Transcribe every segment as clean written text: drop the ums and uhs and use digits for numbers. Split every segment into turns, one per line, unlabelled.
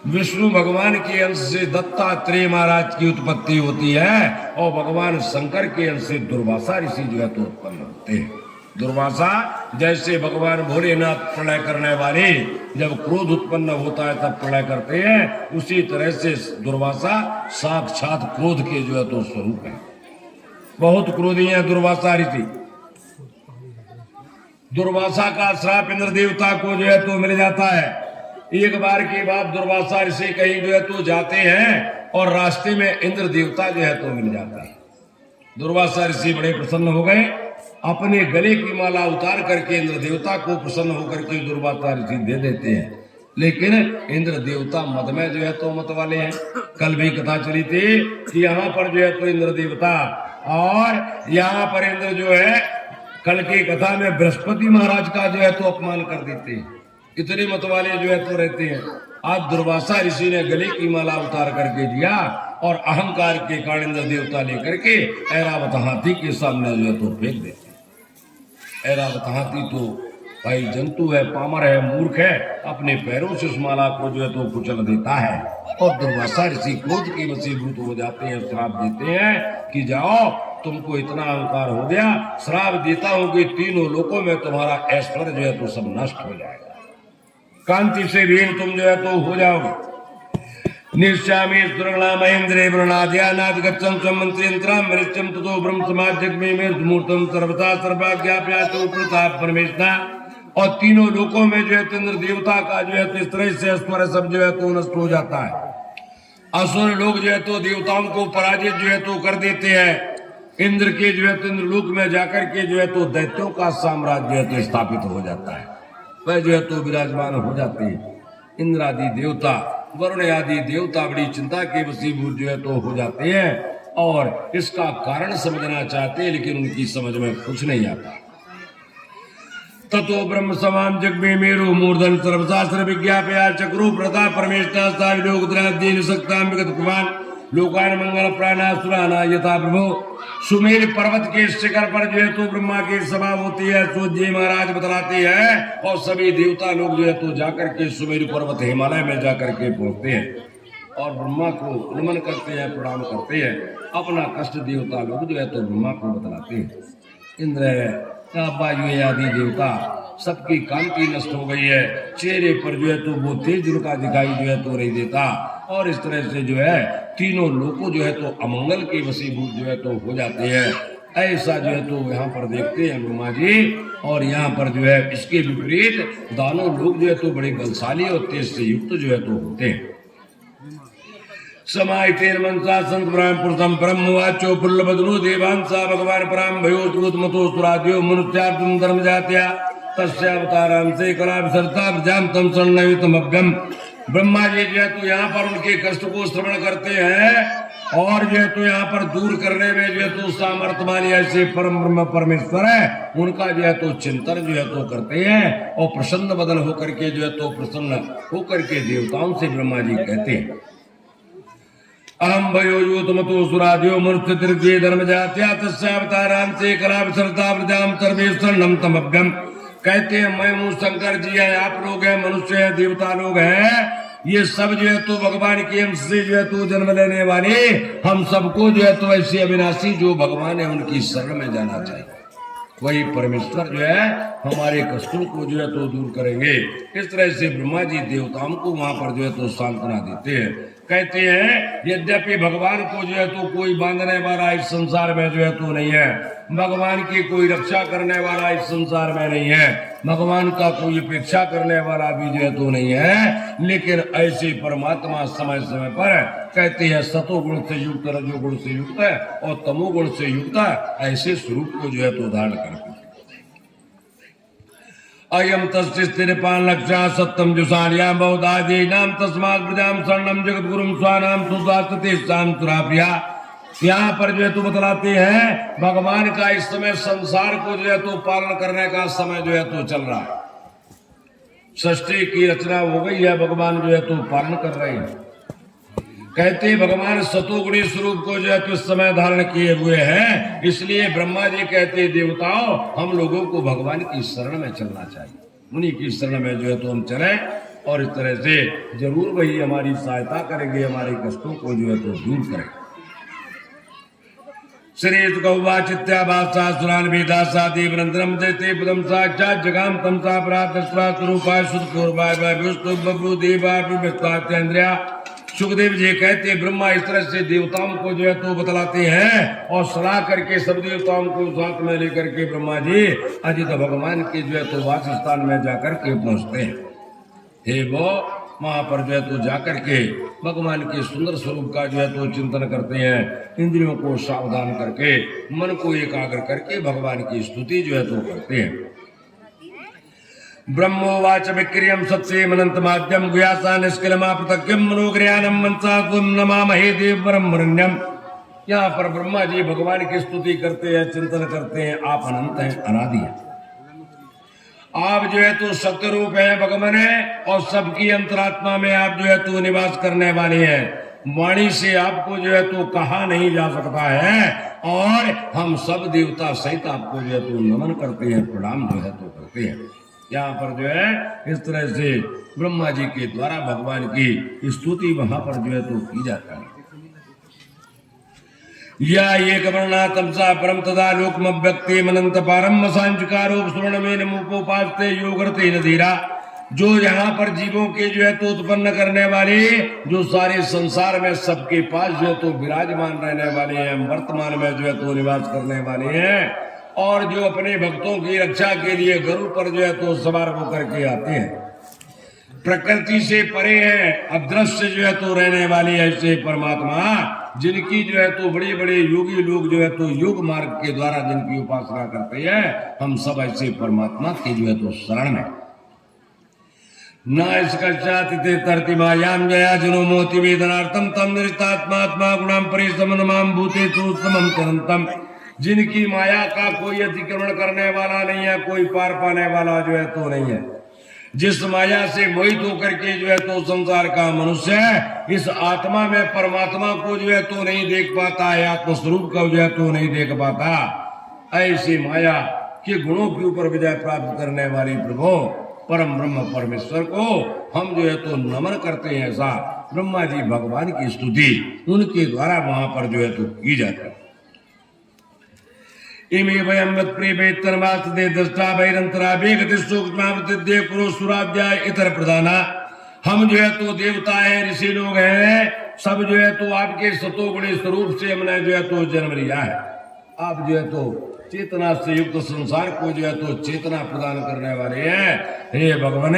विष्णु भगवान के अंश से दत्तात्रेय महाराज की उत्पत्ति होती है और भगवान शंकर के अंश से दुर्वासा ऋषि जो है तो उत्पन्न होते हैं। दुर्वासा जैसे भगवान भोलेनाथ प्रलय करने वाले जब क्रोध उत्पन्न होता है तब प्रलय करते हैं, उसी तरह से दुर्वासा साक्षात क्रोध के जो है तो स्वरूप है। बहुत क्रोधी है दुर्वासा ऋषि। दुर्वासा का श्राप इंद्र देवता को जो है तो मिल जाता है। एक बार की बात, दुर्वासा ऋषि कहीं जो है तो जाते हैं और रास्ते में इंद्र देवता जो है तो मिल जाता है। दुर्वासा ऋषि बड़े प्रसन्न हो गए, अपने गले की माला उतार करके इंद्र देवता को प्रसन्न होकर के दुर्वासा ऋषि दे देते हैं। लेकिन इंद्र देवता मद में जो है तो मत वाले हैं। कल भी कथा चली थी कि यहाँ पर जो है तो इंद्र देवता और यहाँ पर इंद्र जो है कल की कथा में बृहस्पति महाराज का जो है तो अपमान कर देते हैं। इतने मत वाले जो है तो रहते हैं। आज दुर्वासा ऋषि ने गले की माला उतार करके दिया और अहंकार के कारण इंद्र देवता लेकर के ऐरावत हाथी के सामने जो है तो फेंक देते। ऐरावत हाथी तो भाई जंतु है, पामर है, मूर्ख है, अपने पैरों से उस माला को जो है तो कुचल देता है और दुर्वासा ऋषि क्रोध के वशीभूत हो जाते हैं। श्राप देते हैं कि जाओ, तुमको इतना अहंकार हो गया, श्राप देता हूं कि तीनों लोकों में तुम्हारा ऐश्वर्य जो है तो सब नष्ट हो जाएगा, कांति से हीन तुम जो है तो हो जाओगे। निश्चामी सुरगणा महेंद्रे वृणाद्यानाद गच्छं स्वमंत्रियंत्राम मरित्यं ततो ब्रह्म समाज जगमे में मूर्तम सर्वथा सर्वाज्ञाप्या तो प्रताप परमेश्वरा। और तीनों लोकों में जो है तो इंद्र देवता का जो है तो इस तरह से ऐश्वर्य सब जो है तो नष्ट हो जाता है। असुर लोग जो है तो देवताओं को पराजित जो है तो कर देते हैं। इंद्र के जो है तो इंद्रलोक में जाकर के जो है तो दैत्यों का साम्राज्य जो है तो स्थापित हो जाता है। वह जो है तो विराजमान हो जाते हैं। इंद्र आदि देवता, वरुण आदि देवता बड़ी चिंता के वशीभूत जो है तो हो जाते हैं और इसका कारण समझना चाहते हैं, लेकिन उनकी समझ में कुछ नहीं आता। ततो ब्रह्म समान जग में मेरु मूर्धन सर्वशास्त्र विज्ञापया चक्रो प्रताप परमेष्ठा लोकद्राद्येन सक्ताम विगत प्रमाण लोकान मंगल प्राणा सुराना यथा प्रभु। सुमेर पर्वत के शिखर पर जो है तो ब्रह्मा की सभा होती है, सूर्य जी महाराज बतलाते हैं और सभी देवता लोग जो है तो जाकर के सुमेर पर्वत हिमालय में जाकर के पहुंचते हैं और ब्रह्मा को नमन करते हैं, प्रणाम करते हैं। अपना कष्ट देवता लोग जो है तो ब्रह्मा को बतलाते हैं। इंद्र वायु आदि देवता सबकी कांति नष्ट हो गई है, चेहरे पर जो है तो वो तेज उनका दिखाई जो है तो नहीं देता और इस तरह से जो है तीनों लोगों जो है तो अमंगल के वशीभूत जो है तो हो जाते हैं। ऐसा जो है तो यहाँ पर देखते हैं ब्रह्मा जी। और यहाँ पर जो है इसके विपरीत दानों लोग जो है तो बड़े बलशाली और तेज से युक्त जो है तो होते हैं। समाहितेन मनसा संत ब्रह्म पुरुषम ब्रह्म वाचो पुल्लबदनो देवांसा भगवान पराम भयो मतो सुराज्यो मनुष्यार्जुन धर्म जात्या तस्यावताराम से कला विसरता प्रजाम तम शरणयुतमभ्यम। ब्रह्मा जी जो है तो यहाँ पर उनके कष्ट को श्रवण करते हैं और जो है तो यहाँ पर दूर करने में जो है तो सामर्थ्यवान ऐसे परम ब्रह्म परमेश्वर है, उनका जो है तो चिंतन जो है तो करते हैं और प्रसन्न बदन होकर के जो है तो प्रसन्न होकर के देवताओं से ब्रह्मा जी कहते हैं अहम भयो यूतमतो सुराध्यो मनुष्य तिर्गे धर्म जात्या तस्यावताराम से कला विसरता प्रजाम सर्वेश्वरम तमभ्यम। कहते हैं मैं हूँ शंकर जी है, आप लोग हैं, मनुष्य है, देवता लोग हैं, ये सब जो है तो भगवान के अंश से जो है तो जन्म लेने वाले हम सबको जो है तो ऐसे अविनाशी जो भगवान है उनकी शरण में जाना चाहिए। वही परमेश्वर जो है हमारे कष्टों को जो है तो दूर करेंगे। इस तरह से ब्रह्मा जी देवताओं को वहां पर जो है तो सांत्वना देते हैं। कहते हैं यद्यपि भगवान को जो है तो कोई बांधने वाला इस संसार में जो है तो नहीं है, भगवान की कोई रक्षा करने वाला इस संसार में नहीं है, भगवान का कोई अपेक्षा करने वाला भी जो है तो नहीं है, लेकिन ऐसे परमात्मा समय समय पर कहते हैं सतोगुण से युक्त, रजोगुण से युक्त और तमोगुण से युक्त ऐसे स्वरूप को जो है तो धारण करते हैं। अयम तस्थिरपान लक्षा सत्यम जुषाण्याम बहुदादि नाम तस्मात् प्रजाम शरणम जगत गुरुम स्वानाम सुस्वास्ते शाम सुराप्रिया। यहाँ पर जो है तो बतलाते हैं भगवान का इस समय संसार को जो है तो पालन करने का समय जो है तो चल रहा है। सृष्टि की रचना हो गई है, भगवान जो है तो पालन कर रहे हैं। कहते भगवान सतोगुणी स्वरूप को जो है तो इस समय धारण किए हुए हैं, इसलिए ब्रह्मा जी कहते देवताओं हम लोगों को भगवान की शरण में चलना चाहिए, उन्हीं की शरण में जो है तो हम चले। और इस तरह से जरूर वही हमारी सहायता करेंगे, हमारे कष्टों को जो है तो दूर करेंगे। श्री गौवाचित्याभाषासुरान वेदासा देवनंदनम जयते पदम साक्षात जगाम तमसा परातस्वा स्वरूपाय सुदपूर्वाय विष्णु बब्रु देवा विस्ताचंद्रिया। सुखदेव जी कहते ब्रह्मा इस तरह से देवताओं को जो है तो बतलाते हैं और सलाह करके सब देवताओं को साथ में लेकर के ब्रह्मा जी अजित भगवान के जो है तो वास स्थान में जाकर के पहुंचते हैं। हे वो वहां पर जो है तो जाकर के भगवान के सुंदर स्वरूप का जो है तो चिंतन करते हैं, इंद्रियों को सावधान करके मन को एकाग्र करके भगवान की स्तुति जो है तो करते हैं। ब्रह्मोवाच विक्रियम सत्सेम अनंत माध्यम गुयासा निष्कलमा पृथक्यम मनोग्रयानम मनसा तुम नमामहे देव ब्रह्मण्यम। यहाँ पर ब्रह्मा जी भगवान की स्तुति करते हैं, चिंतन करते हैं। आप अनंत हैं, अनादि हैं, आप जो है तो सत्य रूप है, भगवान है और सबकी अंतरात्मा में आप जो है तो निवास करने वाले हैं। वाणी से आपको जो है तो कहा नहीं जा सकता है और हम सब देवता सहित आपको जो है तो नमन करते हैं, प्रणाम जो है तो करते हैं। यहाँ पर जो है इस तरह से ब्रह्मा जी के द्वारा भगवान की स्तुति वहां पर जो है तो की जाती है। या एक वर्णा तमसा परम तदा लोकम व्यक्ति मनंत पारम सांचकारो स्वर्ण में नमोपास्ते योगरते नधीरा। जो यहाँ पर जीवों के जो है तो उत्पन्न करने वाले, जो सारे संसार में सबके पास जो है तो विराजमान रहने वाले हैं, वर्तमान में जो है तो निवास करने वाले हैं और जो अपने भक्तों की रक्षा के लिए गरुड़ पर जो है तो सवार होकर के आते हैं। प्रकृति से परे है, अदृश्य जो है तो रहने वाले ऐसे परमात्मा जिनकी जो है तो बड़े बड़े योगी लोग जो है तो योग मार्ग के द्वारा जिनकी उपासना करते हैं, हम सब ऐसे परमात्मा के जो है तो शरण में न इसका चाहते तर्तिमायाम जया जनो मोति वेदनार्थम तम निरतात्मात्मा गुणाम परिसमनमाम भूते उत्तमम चरंतम। जिनकी माया का कोई अतिक्रमण करने वाला नहीं है, कोई पार पाने वाला जो है तो नहीं है। जिस माया से मोहित होकर के जो है तो संसार का मनुष्य इस आत्मा में परमात्मा को जो है तो नहीं देख पाता है, आत्मस्वरूप को जो है तो नहीं देख पाता, ऐसी माया के गुणों के ऊपर विजय प्राप्त करने वाले प्रभु परम ब्रह्म परमेश्वर को हम जो है तो नमन करते हैं। ऐसा ब्रह्मा जी भगवान की स्तुति उनके द्वारा वहां पर जो है तो की जाती है। इमे वयम प्रेमेतरमास दे दृष्टा भैरंतरा वेगति सूक्ष्मावृत्ति पुरुषुराध्याय इतर प्रधाना। हम जो है तो देवता है, ऋषि लोग हैं, सब जो है तो आपके सतोगुणी स्वरूप से हमने जो है तो जन्म लिया है। आप जो है तो चेतना से युक्त संसार को जो है तो चेतना प्रदान करने वाले हैं। हे भगवान,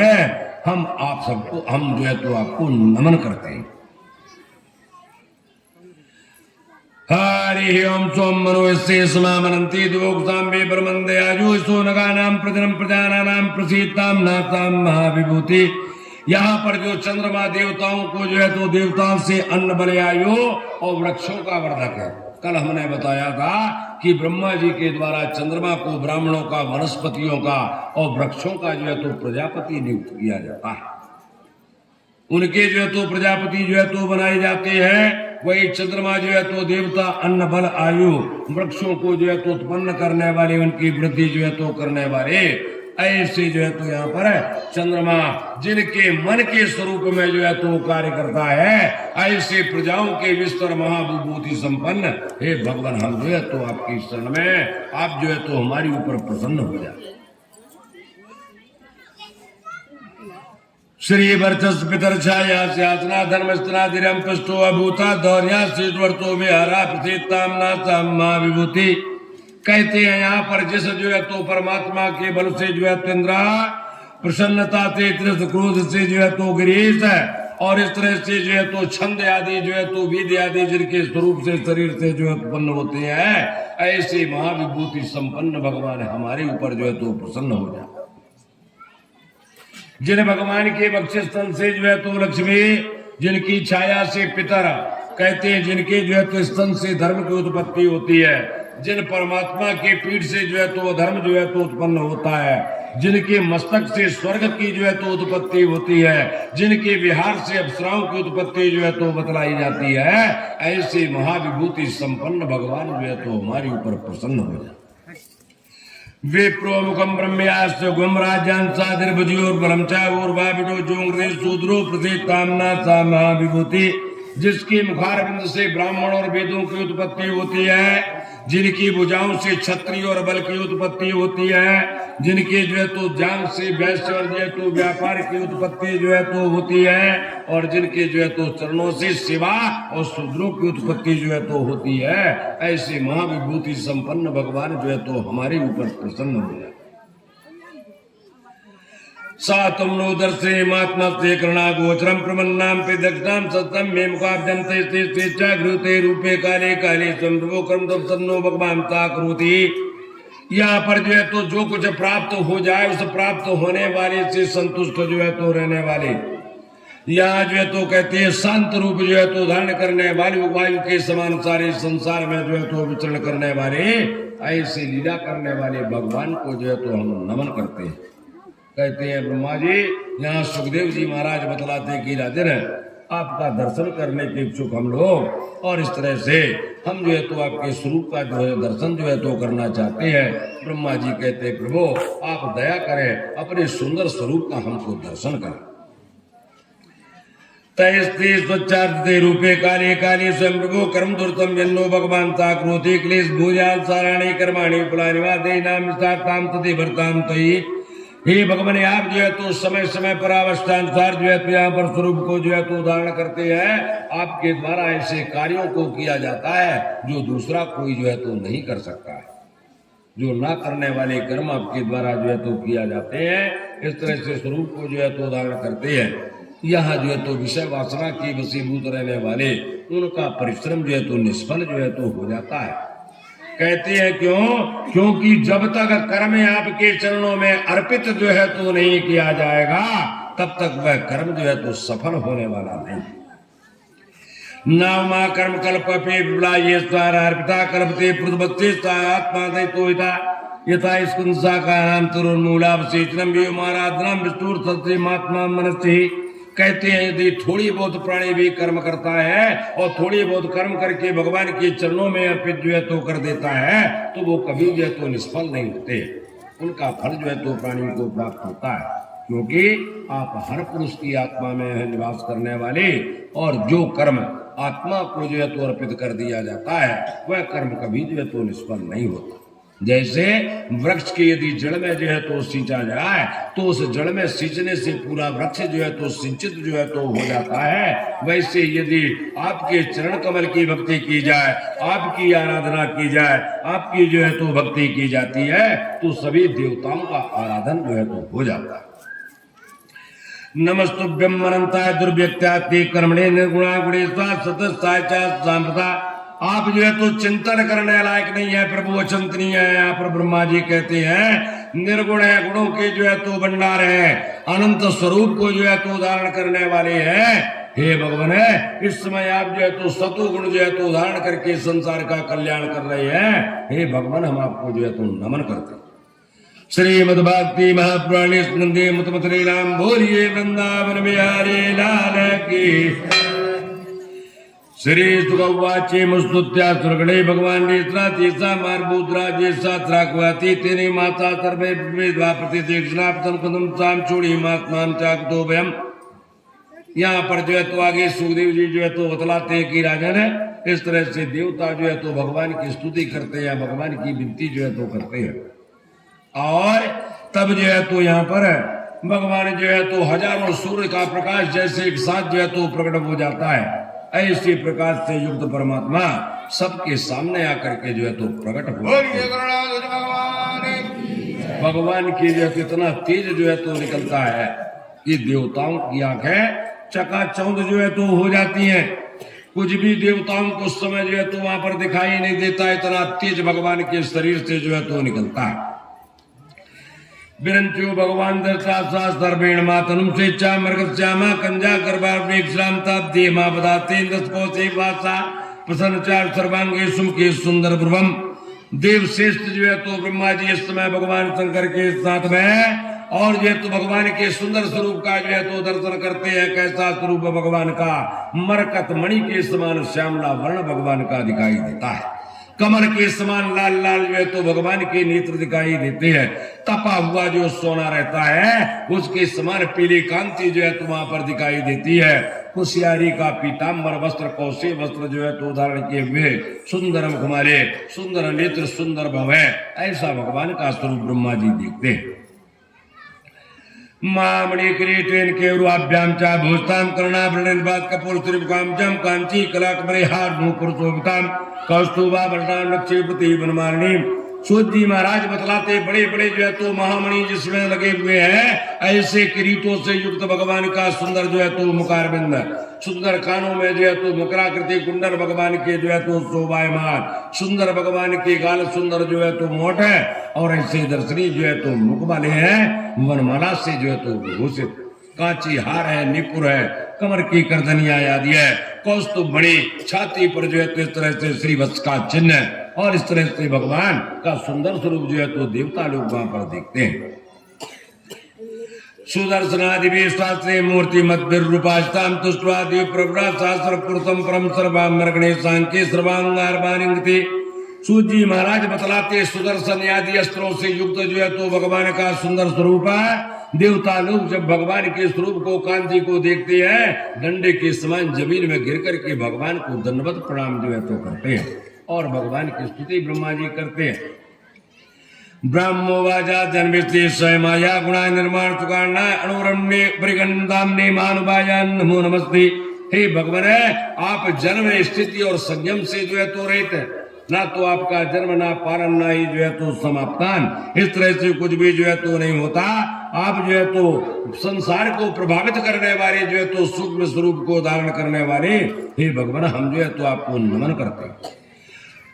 हम आप सबको हम जो है तो आपको नमन करते हैं। हरि ओम सोम मनोस्ते समामनंती दोक्साम्बे ब्रह्मंदे आजु सो नगानाम प्रजनम प्रजानानाम प्रसीताम नाताम महाविभूति। यहाँ पर जो चंद्रमा देवताओं को जो है तो देवताओं से अन्न बले आयु और वृक्षों का वर्धक है। कल हमने बताया था कि ब्रह्मा जी के द्वारा चंद्रमा को ब्राह्मणों का, वनस्पतियों का और वृक्षों का जो है तो प्रजापति नियुक्त किया जाता है। उनके जो है तो प्रजापति जो है तो बनाए जाते हैं। वही चंद्रमा जो है तो देवता अन्न बल आयु वृक्षों को जो है तो उत्पन्न करने वाले, उनकी वृद्धि जो है तो करने वाले, ऐसे जो है तो यहाँ पर चंद्रमा जिनके मन के स्वरूप में जो है तो कार्य करता है, ऐसे प्रजाओं के विस्तर महाविभूति संपन्न हे भगवान, हम जो है तो आपकी शरण में, आप जो है तो हमारी ऊपर प्रसन्न हो जाए। श्री वर्चस पितर छाया स्यातना धर्मस्त्राधिरम पृष्ठो अभूता दौर्या शीर्वर्तो में हरा प्रसिद्धाम नाम महाविभूति। कहते हैं यहाँ पर जिस जो है तो परमात्मा के बल से जो है तो इंद्रा प्रसन्नता से, क्रोध से जो है तो गिरीश है और इस तरह से जो है तो छंद आदि जो है तो विधि आदि जिनके स्वरूप से शरीर से जो है उत्पन्न होते हैं, ऐसे महाविभूति संपन्न भगवान हमारे ऊपर जो है तो प्रसन्न हो जाए। जिन भगवान के बक्षस्थल से जो है तो लक्ष्मी, जिनकी छाया से पितर, कहते हैं जिनके जो है तो स्तन से धर्म की उत्पत्ति होती है, जिन परमात्मा के पीठ से जो है तो धर्म जो है तो उत्पन्न होता है, जिनके मस्तक से स्वर्ग की जो है तो उत्पत्ति होती है, जिनके विहार से अप्सराओं की उत्पत्ति जो है तो बतलाई जाती है, ऐसे महाविभूति संपन्न भगवान जो है तो हमारे ऊपर प्रसन्न हो जाए। विप्रो मुखम ब्रह्मयास्य गुम राजान सादिर्भुजियोर ब्रह्मचाऊर्वाबिडो जोंग्रे शूद्रो प्रसिद्धामना सा महाविभूति, जिसकी मुखारविंद से ब्राह्मण और वेदों की उत्पत्ति होती है, जिनकी भुजाओं से क्षत्रिय और बल की उत्पत्ति होती है, जिनके जो है तो जांग से वैश्य और जो है तो व्यापार की उत्पत्ति जो है तो होती है, और जिनके जो है तो चरणों से सेवा और शूद्रों की उत्पत्ति जो है तो होती है, ऐसे महाविभूति संपन्न भगवान जो है तो हमारे ऊपर प्रसन्न हो जाए। सातम नो दर्शे महात्मा से करुणा गोचरम प्रमन्नाम पे दक्षिणाम सत्यम मे मुखाब्जंते स्वेच्छा गृहते रूपे काले काले स्वयं कर्म तब सन्नो भगवान ता करोति। यहाँ पर जो है तो जो कुछ प्राप्त हो जाए उस प्राप्त होने वाले से संतुष्ट जो है तो रहने वाले, यहाँ जो है तो कहते हैं शांत रूप जो है तो धारण करने वाले, वायु के समान सारे संसार में जो है तो विचरण करने वाले, ऐसे लीला करने वाले भगवान को जो है तो हम नमन करते हैं। कहते हैं ब्रह्मा जी, यहाँ सुखदेव जी महाराज बतलाते कि राजन आपका दर्शन करने के इच्छुक हम लोग, और इस तरह से हम जो है तो आपके स्वरूप का जो है दर्शन जो है तो करना चाहते हैं। ब्रह्मा जी कहते हैं प्रभु आप दया करें, अपने सुंदर स्वरूप का हमको दर्शन करें। तैस्ते स्वच्छार्थे रूपे काले काले स्वयं प्रभु कर्म दुर्तम जन्नो भगवान ता क्रोधे क्लेश भूजाल साराणी कर्माणि फलानि वा देनाम विस्तारताम तदे भरताम तयि। हे भगवान आप जो है तो समय समय पर अवस्थानुसार जो है तो यहाँ पर स्वरूप को जो है तो धारण करते हैं, आपके द्वारा ऐसे कार्यों को किया जाता है जो दूसरा कोई जो है तो नहीं कर सकता है, जो ना करने वाले कर्म आपके द्वारा जो है तो किया जाते हैं। इस तरह से स्वरूप को जो है तो धारण करते हैं। यहाँ जो है तो विषय वासना की वशीभूत रहने वाले उनका परिश्रम जो है तो निष्फल जो है तो हो जाता है। कहते हैं क्यों? क्योंकि जब तक कर्म आपके चरणों में अर्पित जो है तो नहीं किया जाएगा, तब तक वह कर्म जो है तो सफल होने वाला नहीं। नामा कर्म कल्प पे विबला ये अर्पिता कल्पते पृथ्वते आत्मा दैतोहिता यथा स्कुंसा का नाम तरुन्मूलावशेषणम व्योमाराधनम विष्णुर सत्य महात्मा मनस्ति। कहते हैं यदि थोड़ी बहुत प्राणी भी कर्म करता है और थोड़ी बहुत कर्म करके भगवान के चरणों में अर्पित जो है तो कर देता है, तो वो कभी जो है तो निष्फल नहीं होते, उनका फल जो है तो प्राणी को प्राप्त होता है। क्योंकि आप हर पुरुष की आत्मा में निवास करने वाले, और जो कर्म आत्मा को जो है तो अर्पित कर दिया जाता है वह कर्म कभी जो है तो निष्फल नहीं होता। जैसे वृक्ष के यदि जड़ में जो है तो सींचा जाए तो उस जड़ में सींचने से पूरा वृक्ष जो है तो सिंचित जो है तो हो जाता है, वैसे यदि आपके चरण कमल की भक्ति की जाए, आपकी आराधना की जाए, आपकी जो है तो भक्ति की जाती है, तो सभी देवताओं का आराधन जो है तो हो जाता है। नमस्तुभ्यम अनंता दुर्व्यक्त्याति कर्मणे निर्गुणा गुणेश्वर सतस्ताय च सांप्रता। आप जो है तो चिंतन करने लायक नहीं है, प्रभु अचिंतनीय है। यहाँ पर ब्रह्मा जी कहते हैं निर्गुण है, गुणों के जो है तो भंडार है, अनंत स्वरूप को जो है तो धारण करने वाले हैं। हे भगवान इस समय आप जो है तो सतु गुण जो है तो धारण करके संसार का कल्याण कर रहे हैं। हे भगवान हम आपको जो है तो नमन करते हैं। श्रीमद् भक्ति महापुराणे स्कंदे मुतमतरे नाम बोलिए वृंदावन बिहारी लाल की। श्री सुगवाचे मुस्तुत्या सुरगणे भगवान नेत्रा तेसा मार्बुद्रा जैसा त्राकवाती तेने माता सर्वे विद्वा प्रतिदीक्षणापतम कदम साम छोड़ी महात्मान चाकतो भयम। यहाँ पर जो है तो आगे सुखदेव जी जो है तो बतलाते हैं कि राजन है इस तरह से देवता जो है तो भगवान की स्तुति करते हैं, भगवान की विनती जो है तो करते हैं, और तब जो है तो यहाँ पर भगवान जो है तो हजारों सूर्य का प्रकाश जैसे एक साथ जो है तो प्रकट हो जाता है। ऐसे प्रकाश से युक्त परमात्मा सबके सामने आकर के जो है तो प्रकट हुआ। भगवान की जो है इतना तेज जो है तो निकलता है कि देवताओं की आंखें चकाचौंध जो है तो हो जाती हैं। कुछ भी देवताओं को उस समय जो है तो वहां पर दिखाई नहीं देता, इतना तेज भगवान के शरीर से जो है तो निकलता है। विरंचो भगवान दर्शा सर्वेण मातनुम स्वेच्छा मृगश्यामा कंजा गर्भावेक्षाम ताब्दे मा बदाते दसकोसे वासा प्रसन्नचार सर्वांगे सुमुखे सुंदर ब्रुवम। देव श्रेष्ठ जो है तो ब्रह्मा जी इस समय भगवान शंकर के साथ में और जो है तो भगवान के सुंदर स्वरूप का जो है तो दर्शन करते हैं। कैसा स्वरूप भगवान का, मरकत मणि के समान श्यामला वर्ण भगवान का दिखाई देता है। कमल के समान लाल लाल जो है तो भगवान के नेत्र दिखाई देते हैं। तपा हुआ जो सोना रहता है उसके समान पीली कांति जो है तो वहां पर दिखाई देती है। कुशियारी का पीताम्बर वस्त्र कौशे वस्त्र जो है तो धारण किए हुए सुंदर मुखमाले सुंदर नेत्र सुंदर भवै, ऐसा भगवान का स्वरूप ब्रह्मा जी देखते हैं। मामणि किरीटेन केरुआभ्याम चा भूस्ताम कर्णाभरणेन कपूर त्रिभुकाम जम कांची कलाकमरे हार नूपुर शोभिताम कौस्तुभा वरदान लक्ष्मीपति बनमालिनी। सूत जी महाराज बतलाते बड़े बड़े जो है तो महामणि जिसमें लगे हुए हैं, ऐसे किरीटों से युक्त भगवान का सुंदर जो है तो मुखारबिंद, सुंदर कानों में जो है तो मकराकृति कुंडल भगवान के जो है तो शोभायमान, सुंदर भगवान के गाल सुंदर जो है तो मोट है, और ऐसे दर्शनी जो है तो मुख वाले हैं, वनमाला से जो है तो विभूषित, कांची हार है, निपुर है, कमर की करदनिया आदि है, कौस्तुभ बड़ी छाती पर जो है तो इस तरह से श्रीवत्स का चिन्ह है, और इस तरह से भगवान का सुंदर स्वरूप जो है तो देवता लोग वहां पर देखते हैं। सुदर्शनादि शास्त्रे मूर्ति मद्भिर्रूपास्ताम तुष्टवादि प्रभुरा शास्त्र पुरुषम परम सर्वाम मर्गणे सांख्ये सर्वांगारबानिंगति। सूत जी महाराज बतलाते सुदर्शन आदि अस्त्रों से युक्त जो है तो भगवान का सुंदर स्वरूप है। देवता लोग जब भगवान के स्वरूप को कांति को देखते हैं, डंडे के समान जमीन में गिर करके भगवान को दंडवत प्रणाम जो है तो करते हैं, और भगवान की स्तुति ब्रह्मा जी करते हैं। ब्रह्मो वाजा जन्मस्ते स्वयमाया गुणा निर्माण सुकारणा अणुरम्य परिगंधाम्ने मानुभाया नमो नमस्ते। हे भगवान है, आप जन्म स्थिति और संयम से जो है तो रहते हैं, ना तो आपका जन्म ना पारण ना ही जो है तो समाप्तान, इस तरह से कुछ भी जो है तो नहीं होता। आप जो है तो संसार को प्रभावित करने वाले जो है तो सूक्ष्म स्वरूप को धारण करने वाले हे भगवान, हम जो है तो आपको नमन करते हैं।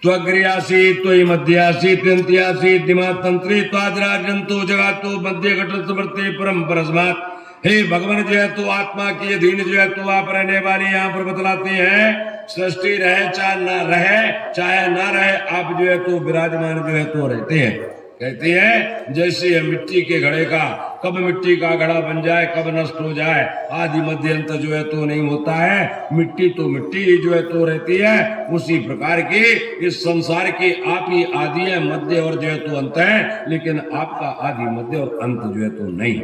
त्वग्र्यासी त्वयि मध्यासी त्यंत्यासी दिमा तंत्री त्वाद्राजंतो जगातो मध्य घट समर्थे परम परस्मात्। हे भगवान जो है तो आत्मा के अधीन जो है तो आप रहने वाले यहाँ पर बतलाते हैं, सृष्टि रहे चाहे ना रहे, चाहे ना रहे, आप जो है तो विराजमान जो है तो रहते हैं। कहते हैं जैसे मिट्टी के घड़े का कब मिट्टी का घड़ा बन जाए कब नष्ट हो जाए, आदि मध्य अंत जो है तो नहीं होता है, मिट्टी तो मिट्टी जो है तो रहती है, उसी प्रकार की इस संसार की आप ही आदि है, मध्य और जो है तो अंत है, लेकिन आपका आदि मध्य और अंत जो है तो नहीं।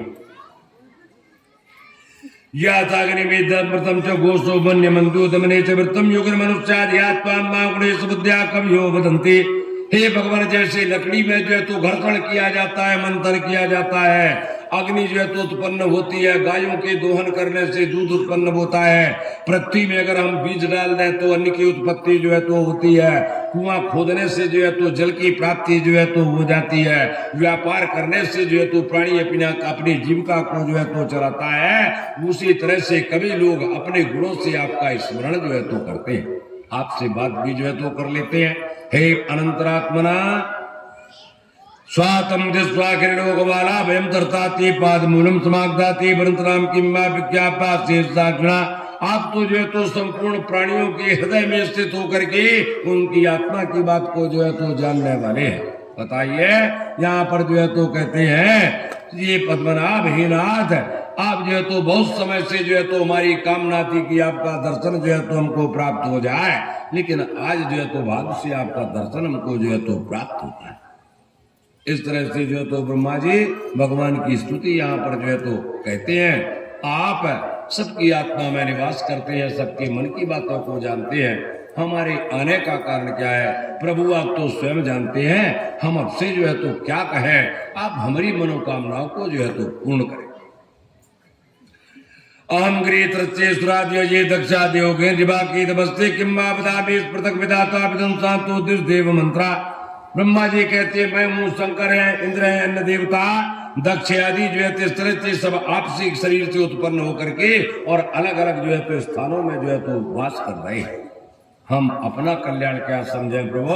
याग्निवेदम च घोषो वन्य मंदो दमने च वृत्तम युगन मनुष्याध्यात्मा गुणेश बुद्ध्या कवियो वदन्ति। हे भगवान, जैसे लकड़ी में जो है तो घर्षण किया जाता है, मंथन किया जाता है, अग्नि जो है तो उत्पन्न होती है, गायों के दोहन करने से दूध उत्पन्न होता है, पृथ्वी में अगर हम बीज डाल दें तो अन्न की उत्पत्ति जो है तो होती है, कुआं खोदने से जो है तो जल की प्राप्ति जो है तो हो जाती है, व्यापार करने से जो है तो प्राणी अपनी जीविका को जो है तो चलाता है, उसी तरह से कभी लोग अपने गुणों से आपका स्मरण जो है तो करते हैं, आपसे बात भी जो है तो कर लेते हैं। हे अनंतरात्मना स्वातम दिस्वाकिरणोगवाला भयम तरताति पादमूलम समागदाति वरंतराम किम्मा विज्ञापा शेषाग्ना। आप तो जो है तो संपूर्ण प्राणियों के हृदय में स्थित होकर के उनकी आत्मा की बात को जो है तो जानने वाले हैं। बताइए, यहाँ पर जो है तो कहते हैं ये पद्मनाभ हे नाथ, आप जो है तो बहुत समय से जो है तो हमारी कामना थी कि आपका दर्शन जो है तो हमको प्राप्त हो जाए, लेकिन आज जो है तो भाग्य से आपका दर्शन हमको जो है तो प्राप्त होता है। इस तरह से जो है तो ब्रह्मा जी भगवान की स्तुति यहाँ पर जो है तो कहते हैं, आप सबकी आत्मा में निवास करते हैं, सबके मन की बातों को जानते हैं, हमारे आने का कारण क्या है प्रभु आप तो स्वयं जानते हैं, हम आपसे जो है तो क्या कहें, आप हमारी मनोकामनाओं को जो है तो पूर्ण करें। अहम गृहत्रच्चेश्वराद्य ये दक्षाद्योगे दिवाकी तमस्ते किम्मा बदामी पृथक विदाता विदंसा तो देव मंत्रा। ब्रह्मा जी कहते हैं मैं हूँ, शंकर है, इंद्र है, अन्य देवता दक्ष आदि जो है इस तरह से सब आपसी शरीर से उत्पन्न होकर के और अलग अलग जो है तो स्थानों में जो है तो वास कर रहे हैं। हम अपना कल्याण क्या समझें प्रभु,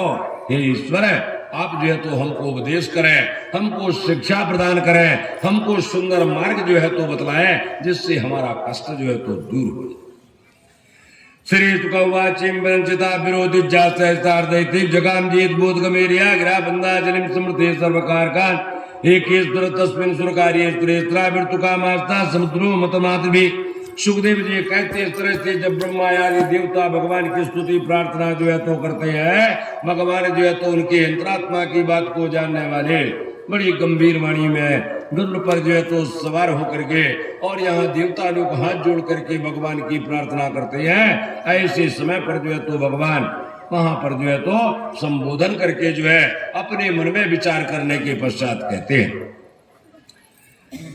हे ईश्वर आप जो है तो हमको उपदेश करें, हमको शिक्षा प्रदान करें, हमको सुंदर मार्ग जो है तो बतलाएं, जिससे हमारा कष्ट जो है तो दूर हो जाए। श्री तुकवाचिता विरोधी जास्तार्दैतिक जगाम जीत बोध गमेरिया गिरा बंदा जलिम समृद्धि सर्वकार का एक तस्मिन सुरकार्य स्त्रेस्त्रा विर्तुका मास्ता समुद्रो मतमातृभि सुखदेव जी कहते इस तरह से जब ब्रह्मा आदि देवता भगवान की स्तुति प्रार्थना जो है तो करते हैं, भगवान जो है तो उनके अंतरात्मा की बात को जानने वाले बड़ी गंभीर वाणी में गरुड़ पर जो है तो सवार होकर के और यहाँ देवता लोग हाथ जोड़ करके भगवान की प्रार्थना करते हैं। ऐसे समय पर जो है तो भगवान वहां पर जो है तो संबोधन करके जो है अपने मन में विचार करने के पश्चात कहते हैं,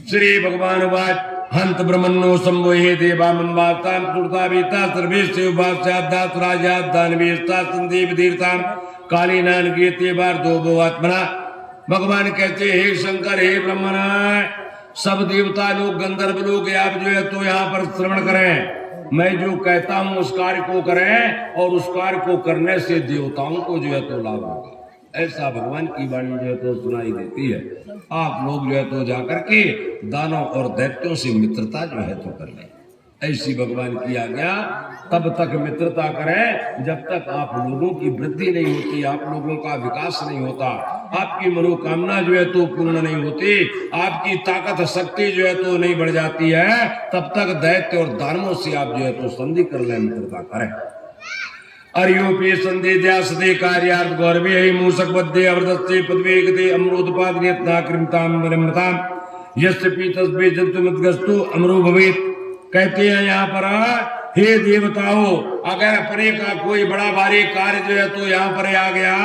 श्री भगवान वाच हंत ब्रह्मण्यो संभोहे देवामंबाताम चतुर्थावीता सर्वेश्व उपास्याद्दात राजात दानवीस्ता संदीप दीर्ताम कालीनान गीते बार दो भोवात्मना। भगवान कहते हे शंकर हे ब्रह्मनाय, सब देवता लोग गंधर्व लोग आप जो है तो यहाँ पर श्रवण करें, मैं जो कहता हूँ उस कार्य को करें और उस कार्य को करने से देवताओं को जो है तो लाभ होगा। ऐसा भगवान की वाणी जो है तो सुनाई देती है। आप लोग जो है तो जाकर के दानव और दैत्यों से मित्रता जो है तो कर लें। ऐसी भगवान की आज्ञा, तब तक मित्रता करें जब तक आप लोगों की वृद्धि नहीं होती, आप लोगों का विकास नहीं होता, आपकी मनोकामना जो है तो पूर्ण नहीं होती, आपकी ताकत शक्ति जो है तो नहीं बढ़ जाती है, तब तक दैत्य और दानवों से आप जो है तो संधि कर लें, मित्रता करें। अर्योपे संदेद्या सदे कार्यार्थ गौरवे ही मूषक बद्धे अवृतस्ते पद्वेगते अमृतपाद नियतनाकृमताम विलंबताम यस्य पीतस्बे जंतुमद्गस्तु अमरो भवेत। कहते हैं यहाँ पर हे देवताओं, अगर अपने का कोई बड़ा भारी कार्य जो है तो यहाँ पर आ गया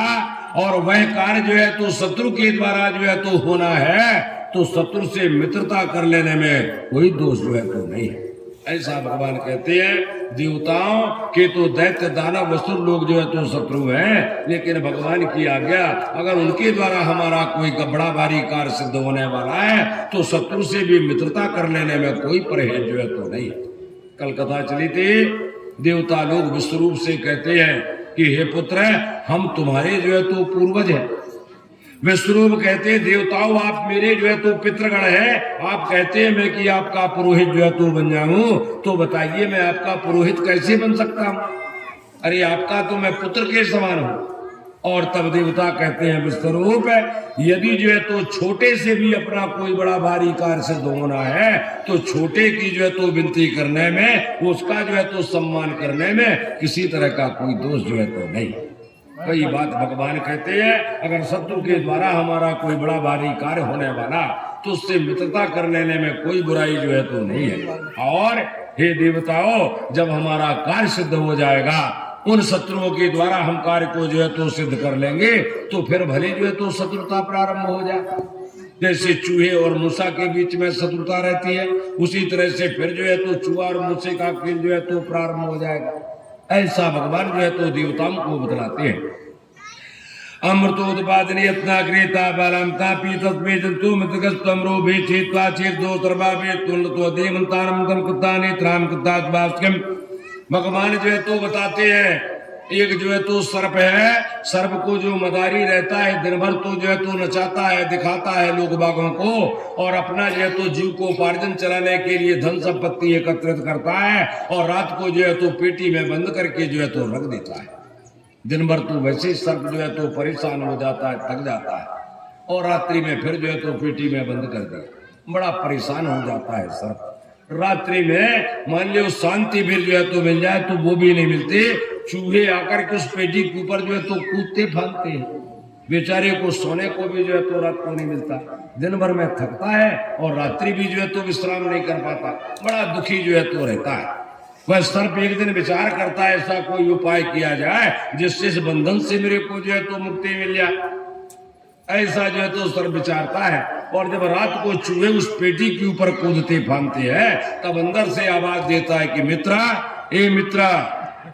और वह कार्य जो है तो शत्रु के द्वारा जो है तो होना है, तो शत्रु से मित्रता कर लेने में कोई दोष जो है तो नहीं है। ऐसा भगवान कहते हैं। देवताओं के तो दैत्य दानव वसुर लोग जो है तो शत्रु हैं, लेकिन भगवान की आज्ञा, अगर उनके द्वारा हमारा कोई बड़ा भारी कार्य सिद्ध होने वाला है तो शत्रु से भी मित्रता कर लेने में कोई परहेज जो है तो नहीं। कल कथा चली थी, देवता लोग विश्वरूप से कहते हैं कि हे पुत्र, हम तुम्हारे जो है तो पूर्वज हैं। विश्वरूप कहते हैं देवताओं आप मेरे जो है तो पितृगण है, आप कहते हैं मैं कि आपका पुरोहित जो है तो बन जाऊं, तो बताइए मैं आपका पुरोहित कैसे बन सकता हूं? अरे आपका तो मैं पुत्र के समान हूं। और तब देवता कहते हैं विश्वरूप, यदि जो है तो छोटे से भी अपना कोई बड़ा भारी कार्य सिद्ध होना है तो छोटे की जो है तो विनती करने में, उसका जो है तो सम्मान करने में किसी तरह का कोई दोष जो है तो नहीं। वही बात भगवान कहते हैं, अगर शत्रु के द्वारा हमारा कोई बड़ा भारी कार्य होने वाला तो उससे मित्रता कर लेने में कोई बुराई जो है तो नहीं है। और हे देवताओं, जब हमारा कार्य सिद्ध हो जाएगा, उन शत्रुओं के द्वारा हम कार्य को जो है तो सिद्ध कर लेंगे, तो फिर भले जो है तो शत्रुता प्रारंभ हो जाए। जैसे चूहे और मूसा के बीच में शत्रुता रहती है, उसी तरह से फिर जो है तो चूहा और मूसे का खेल जो है तो प्रारंभ हो जाएगा। ऐसा भगवान जो है तो देवताओं को बतलाते हैं। अमृतोत्पादने यत्नाग्रेता बालामता पीतस्मे जंतु मृतगस्तमरो भेचित्वा चेतो सर्वाभे तुलतो देवंतारम तमकृतानि त्राम कृतात् वास्क्यम। भगवान जो है तो बताते हैं, एक जो है तो सर्प है, सर्प को जो मदारी रहता है दिन भर तो जो है तो नचाता है, दिखाता है लोग बागों को, और अपना जो है तो जीव को उपार्जन चलाने के लिए धन संपत्ति एकत्रित करता है, और रात को जो है तो पेटी में बंद करके जो है तो रख देता है। दिन भर तो वैसे सर्प जो है तो परेशान हो जाता है, थक जाता है, और रात्रि में फिर जो है तो पेटी में बंद कर दिया। बड़ा परेशान हो जाता है सर्प। रात्रि में मान लो शांति भी जो है तो मिल जाए तो वो भी नहीं मिलती। चूहे आकर के उस पेटी के ऊपर जो है तो कूदते फांदते हैं, बेचारे को सोने को भी जो है तो रात को नहीं मिलता। दिन भर में थकता है और रात्रि भी जो है तो विश्राम नहीं कर पाता, बड़ा दुखी जो है तो रहता है। वह सर्प एक दिन विचार करता है, ऐसा कोई उपाय किया जाए जिससे इस बंधन से मेरे को जो है तो मुक्ति मिल जाए। ऐसा जो है तो सर्प विचारता है, और जब रात को चूहे उस पेटी के ऊपर कूदते फांदते हैं, तब अंदर से आवाज देता है कि मित्रा, ए मित्रा।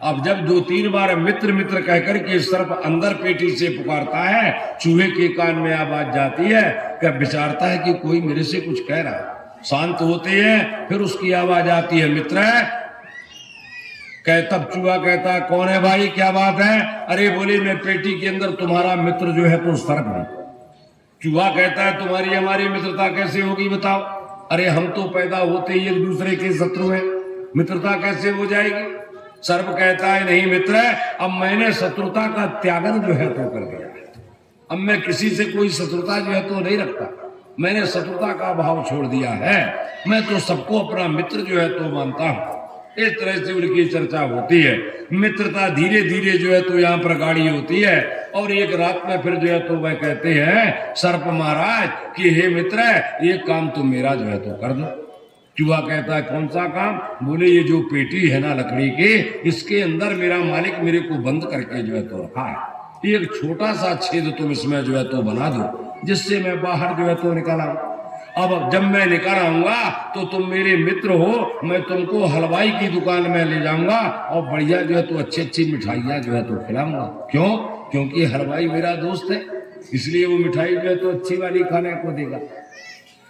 अब जब 2-3 बार मित्र मित्र कहकर के सर्प अंदर पेटी से पुकारता है, चूहे के कान में आवाज जाती है, कब विचारता है कि कोई मेरे से कुछ कह रहा है। शांत होते हैं, फिर उसकी आवाज आती है, मित्र। तब चूहा कहता है, कौन है भाई, क्या बात है? अरे बोले, मैं पेटी के अंदर तुम्हारा मित्र जो है तो सर्प है। चूहा कहता है, तुम्हारी हमारी मित्रता कैसे होगी बताओ? अरे हम तो पैदा होते ही एक दूसरे के शत्रु हैं, मित्रता कैसे हो जाएगी? सर्प कहता है, नहीं मित्र, अब मैंने शत्रुता का त्यागन जो है तो कर दिया, अब मैं किसी से कोई शत्रुता जो है तो नहीं रखता। मैंने शत्रुता का भाव छोड़ दिया है, मैं तो सबको अपना मित्र जो है तो मानता हूँ। इस तरह से उनकी चर्चा होती है। मित्रता धीरे धीरे जो है तो यहाँ पर गाड़ी होती है। और एक रात में फिर जो है तो वह कहते हैं सर्प महाराज कि हे मित्र, ये काम तो मेरा जो है तो कर दो। चूहा कहता है कौन सा काम? बोले ये जो पेटी है ना लकड़ी की, इसके अंदर मेरा मालिक मेरे को बंद करके जो है तो रखा है, एक छोटा सा छेद तुम इसमें जो है तो बना दो, जिससे मैं बाहर जो है तो निकल आऊं। अब जब मैं निकल आऊंगा तो तुम मेरे मित्र हो, मैं तुमको हलवाई की दुकान में ले जाऊंगा और बढ़िया जो है तो अच्छी अच्छी मिठाइयां जो है तो खिलाऊंगा। क्यों? क्योंकि हलवाई मेरा दोस्त है, इसलिए वो मिठाई जो है तो अच्छी वाली खाने को देगा।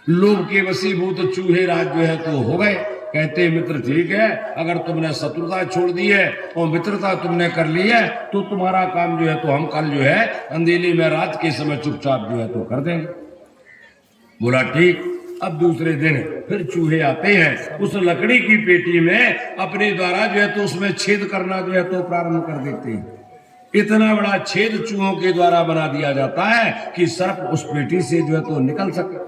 लोभ के वशीभूत चूहे राज जो है तो हो गए। कहते मित्र ठीक है, अगर तुमने शत्रुता छोड़ दी है और मित्रता तुमने कर ली है तो तुम्हारा काम जो है तो हम कल जो है अंधेरी में रात के समय चुपचाप जो है तो कर देंगे। बोला ठीक। अब दूसरे दिन फिर चूहे आते हैं, उस लकड़ी की पेटी में अपने द्वारा जो है तो उसमें छेद करना जो है तो प्रारंभ कर देते हैं। इतना बड़ा छेद चूहों के द्वारा बना दिया जाता है कि सर्प उस पेटी से जो है तो निकल सके।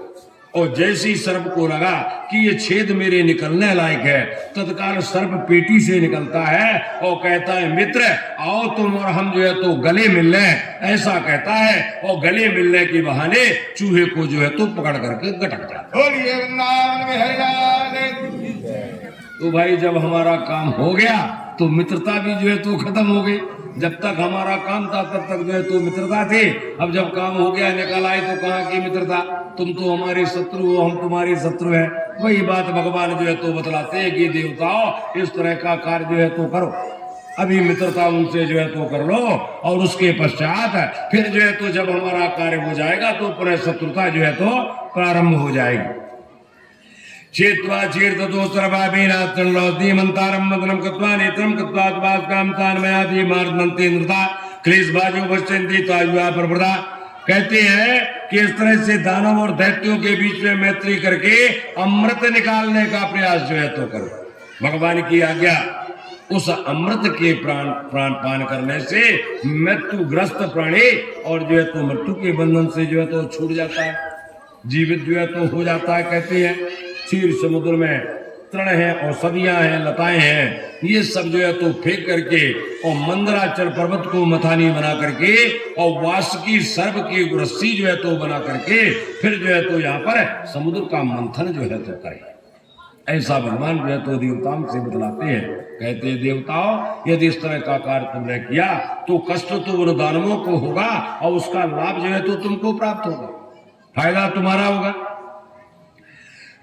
और जैसे ही सर्प को लगा कि ये छेद मेरे निकलने लायक है, तत्काल सर्प पेटी से निकलता है और कहता है मित्र आओ तुम और हम जो है तो गले मिल लें, ऐसा कहता है। और गले मिलने के बहाने चूहे को जो है तो पकड़ करके गटक जाता है। तो भाई जब हमारा काम हो गया तो मित्रता भी जो है तो खत्म हो गई। जब तक हमारा काम था तब तक जो है तो मित्रता थी, अब जब काम हो गया निकल आए तो कहाँ की मित्रता? तुम तो हमारे शत्रु हो, हम तुम्हारे शत्रु हैं। वही बात भगवान जो है तो बतलाते हैं कि देवताओं इस तरह का कार्य जो है तो करो, अभी मित्रता उनसे जो है तो कर लो और उसके पश्चात फिर जो है तो जब हमारा कार्य हो जाएगा तो पुनः शत्रुता जो है तो प्रारंभ हो जाएगी। चेत्वा चीर्ततो सर्वाभिनात्तनलोति मंतारम मदनम कृत्वा नेत्रम कृत्वा तवास्कामतान्मयाति मार्दन्ति नृता क्लेश बाजो पश्यन्ति तायुआ प्रवृता। कहते हैं कि इस तरह से दानव और दैत्यों के बीच में मैत्री करके अमृत निकालने का प्रयास जो है तो करो। भगवान की आज्ञा, उस अमृत के प्राण पान करने से मृत्युग्रस्त प्राणी और जो है तो मृत्यु के बंधन से जो है तो छूट जाता है, जीवित जो है तो हो जाता है। कहते हैं क्षीर समुद्र में तृण है, औषधियां हैं, लताएं हैं, ये सब जो है तो फेंक करके और मंदराचल पर्वत को मथानी बना करके और वासुकी सर्प की रस्सी जो है तो बना करके फिर जो है तो यहाँ पर समुद्र का मंथन जो है तो करे। ऐसा भगवान जो है तो देवताओं से बतलाते हैं। कहते हैं देवताओं यदि इस तरह का कार्य तुमने किया तो कष्ट तो उन दानवों को होगा और उसका लाभ जो है तो तुमको प्राप्त होगा, फायदा तुम्हारा होगा।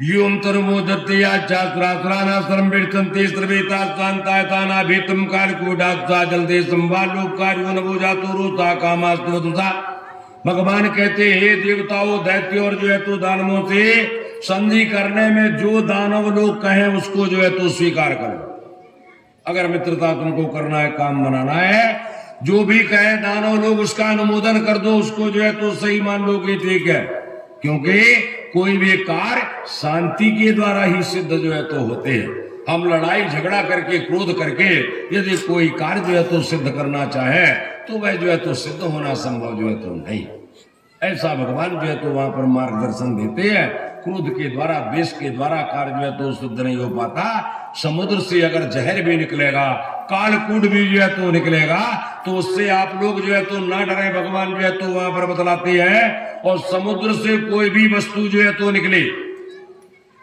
यूं तरुमोदत्तया चास्त्रास्त्राना सर्वमिर्चन्ते सर्वेता स्वान्तायताना भेतम कालकूडात्सा जलदे संवालोपकार्यो नवो जातो रोता कामास्तुवदुसा। भगवान कहते हैं हे देवताओं दैत्य और जो है तो दानवों से संधि करने में जो दानव लोग कहें उसको जो है तो स्वीकार करो। अगर मित्रता तुमको करना है, काम बनाना है, जो भी कहे दानव लोग उसका अनुमोदन कर दो, उसको जो है तो सही मान लो कि ठीक है। क्योंकि कोई भी कार्य शांति के द्वारा ही सिद्ध जो है तो होते हैं। हम लड़ाई झगड़ा करके क्रोध करके यदि कोई कार्य जो है तो सिद्ध करना चाहे तो वह जो है तो सिद्ध होना संभव जो है तो नहीं। ऐसा भगवान जो है तो वहां पर मार्गदर्शन देते हैं। क्रोध के द्वारा द्वेष के द्वारा कार्य जो है तो सिद्ध नहीं हो पाता। समुद्र से अगर जहर भी निकलेगा, कालकूट भी जो है तो निकलेगा तो उससे आप लोग जो है तो ना डरे। भगवान जो है तो वहां पर बतलाते हैं और समुद्र से कोई भी वस्तु जो है तो निकले,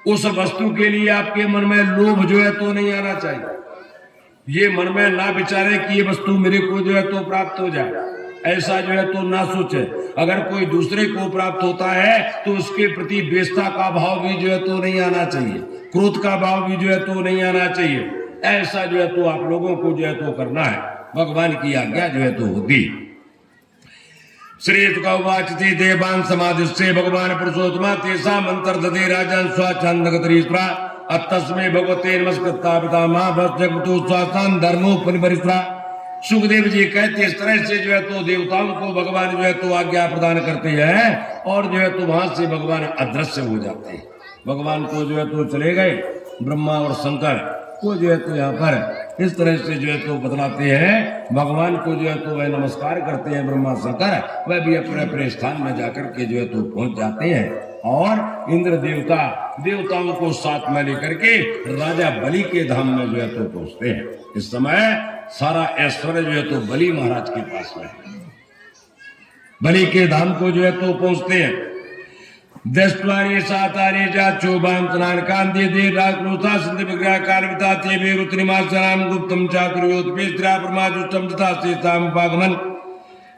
उस वस्तु के लिए आपके मन में लोभ जो है तो नहीं आना चाहिए। ये मन में ना विचारे कि ये वस्तु मेरे को जो है तो प्राप्त हो जाए, ऐसा जो है तो ना सोचे। अगर कोई दूसरे को प्राप्त होता है तो उसके प्रति द्वेषता का भाव भी जो है तो नहीं आना चाहिए, क्रोध का भाव भी जो है तो नहीं आना चाहिए। ऐसा जो है तो आप लोगों को जो है तो करना है, भगवान की आज्ञा जो है तो होती। श्री तुकावाचते देवान समाधिस्ते भगवान पुरुषोत्तमा तेसा मंत्र ददे राजन स्वाच्छंदगतरीश्वरा अतस्मै भगवते नमस्कृता पितामह भस्जगतो स्वास्थान धर्मो परिपरिश्वरा। सुखदेव जी कहते इस तरह से जो है तो देवताओं को भगवान जो है तो आज्ञा प्रदान करते हैं और जो है तो वहां से भगवान अदृश्य हो जाते हैं। भगवान को जो है तो चले गए, ब्रह्मा और शंकर को जो है तो यहाँ पर इस तरह से जो है तो बतलाते हैं। भगवान को जो है तो वह नमस्कार करते हैं ब्रह्मा शंकर, वह भी अपने अपने स्थान में जाकर के जो है तो पहुंच जाते हैं और इंद्र देवता देवताओं को साथ में लेकर के राजा बलि के धाम में जो है तो पहुंचते हैं। इस समय सारा ऐश्वर्य जो है तो बलि महाराज के पास में है। बलि के धाम को जो है तो पहुंचते हैं। दस्वारी सातारी जा चोबाम तनान कांति दे राक्रोता सिद्ध विग्रह कालविता ते बेरुत्रिमासराम गुप्तम चातुर्योतपेस्त्रा परमाजुष्टम तथा सीताम पागमन।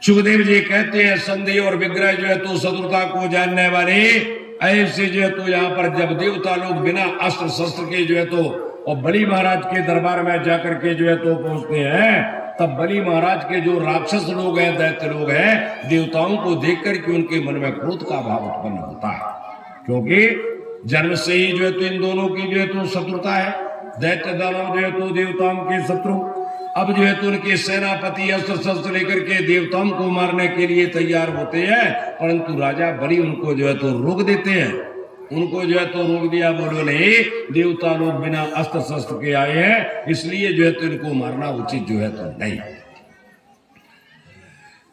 सुखदेव जी कहते हैं संधि और विग्रह जो है तो शत्रुता को जानने वाले ऐसे जो है तो यहाँ पर जब देवता लोग बिना अस्त्र शस्त्र के जो है तो और बलि महाराज के दरबार में जाकर के जो है तो पहुंचते हैं, तब बलि महाराज के जो राक्षस लोग हैं, दैत्य लोग हैं, देवताओं को देख करके उनके मन में क्रोध का भाव उत्पन्न होता है, क्योंकि जन्म से ही जो है तो इन दोनों की जो है तो शत्रुता है। दैत्य दानव जो है तो देवताओं के शत्रु। अब जो है तो उनके सेनापति अस्त्र शस्त्र लेकर के देवताओं को मारने के लिए तैयार होते हैं, परंतु राजा बलि उनको जो है तो रोक देते हैं। उनको जो है तो रोक दिया, बोलो नहीं देवता लोग बिना अस्त्र शस्त्र के आए हैं, इसलिए जो है तो इनको मारना उचित जो है तो नहीं।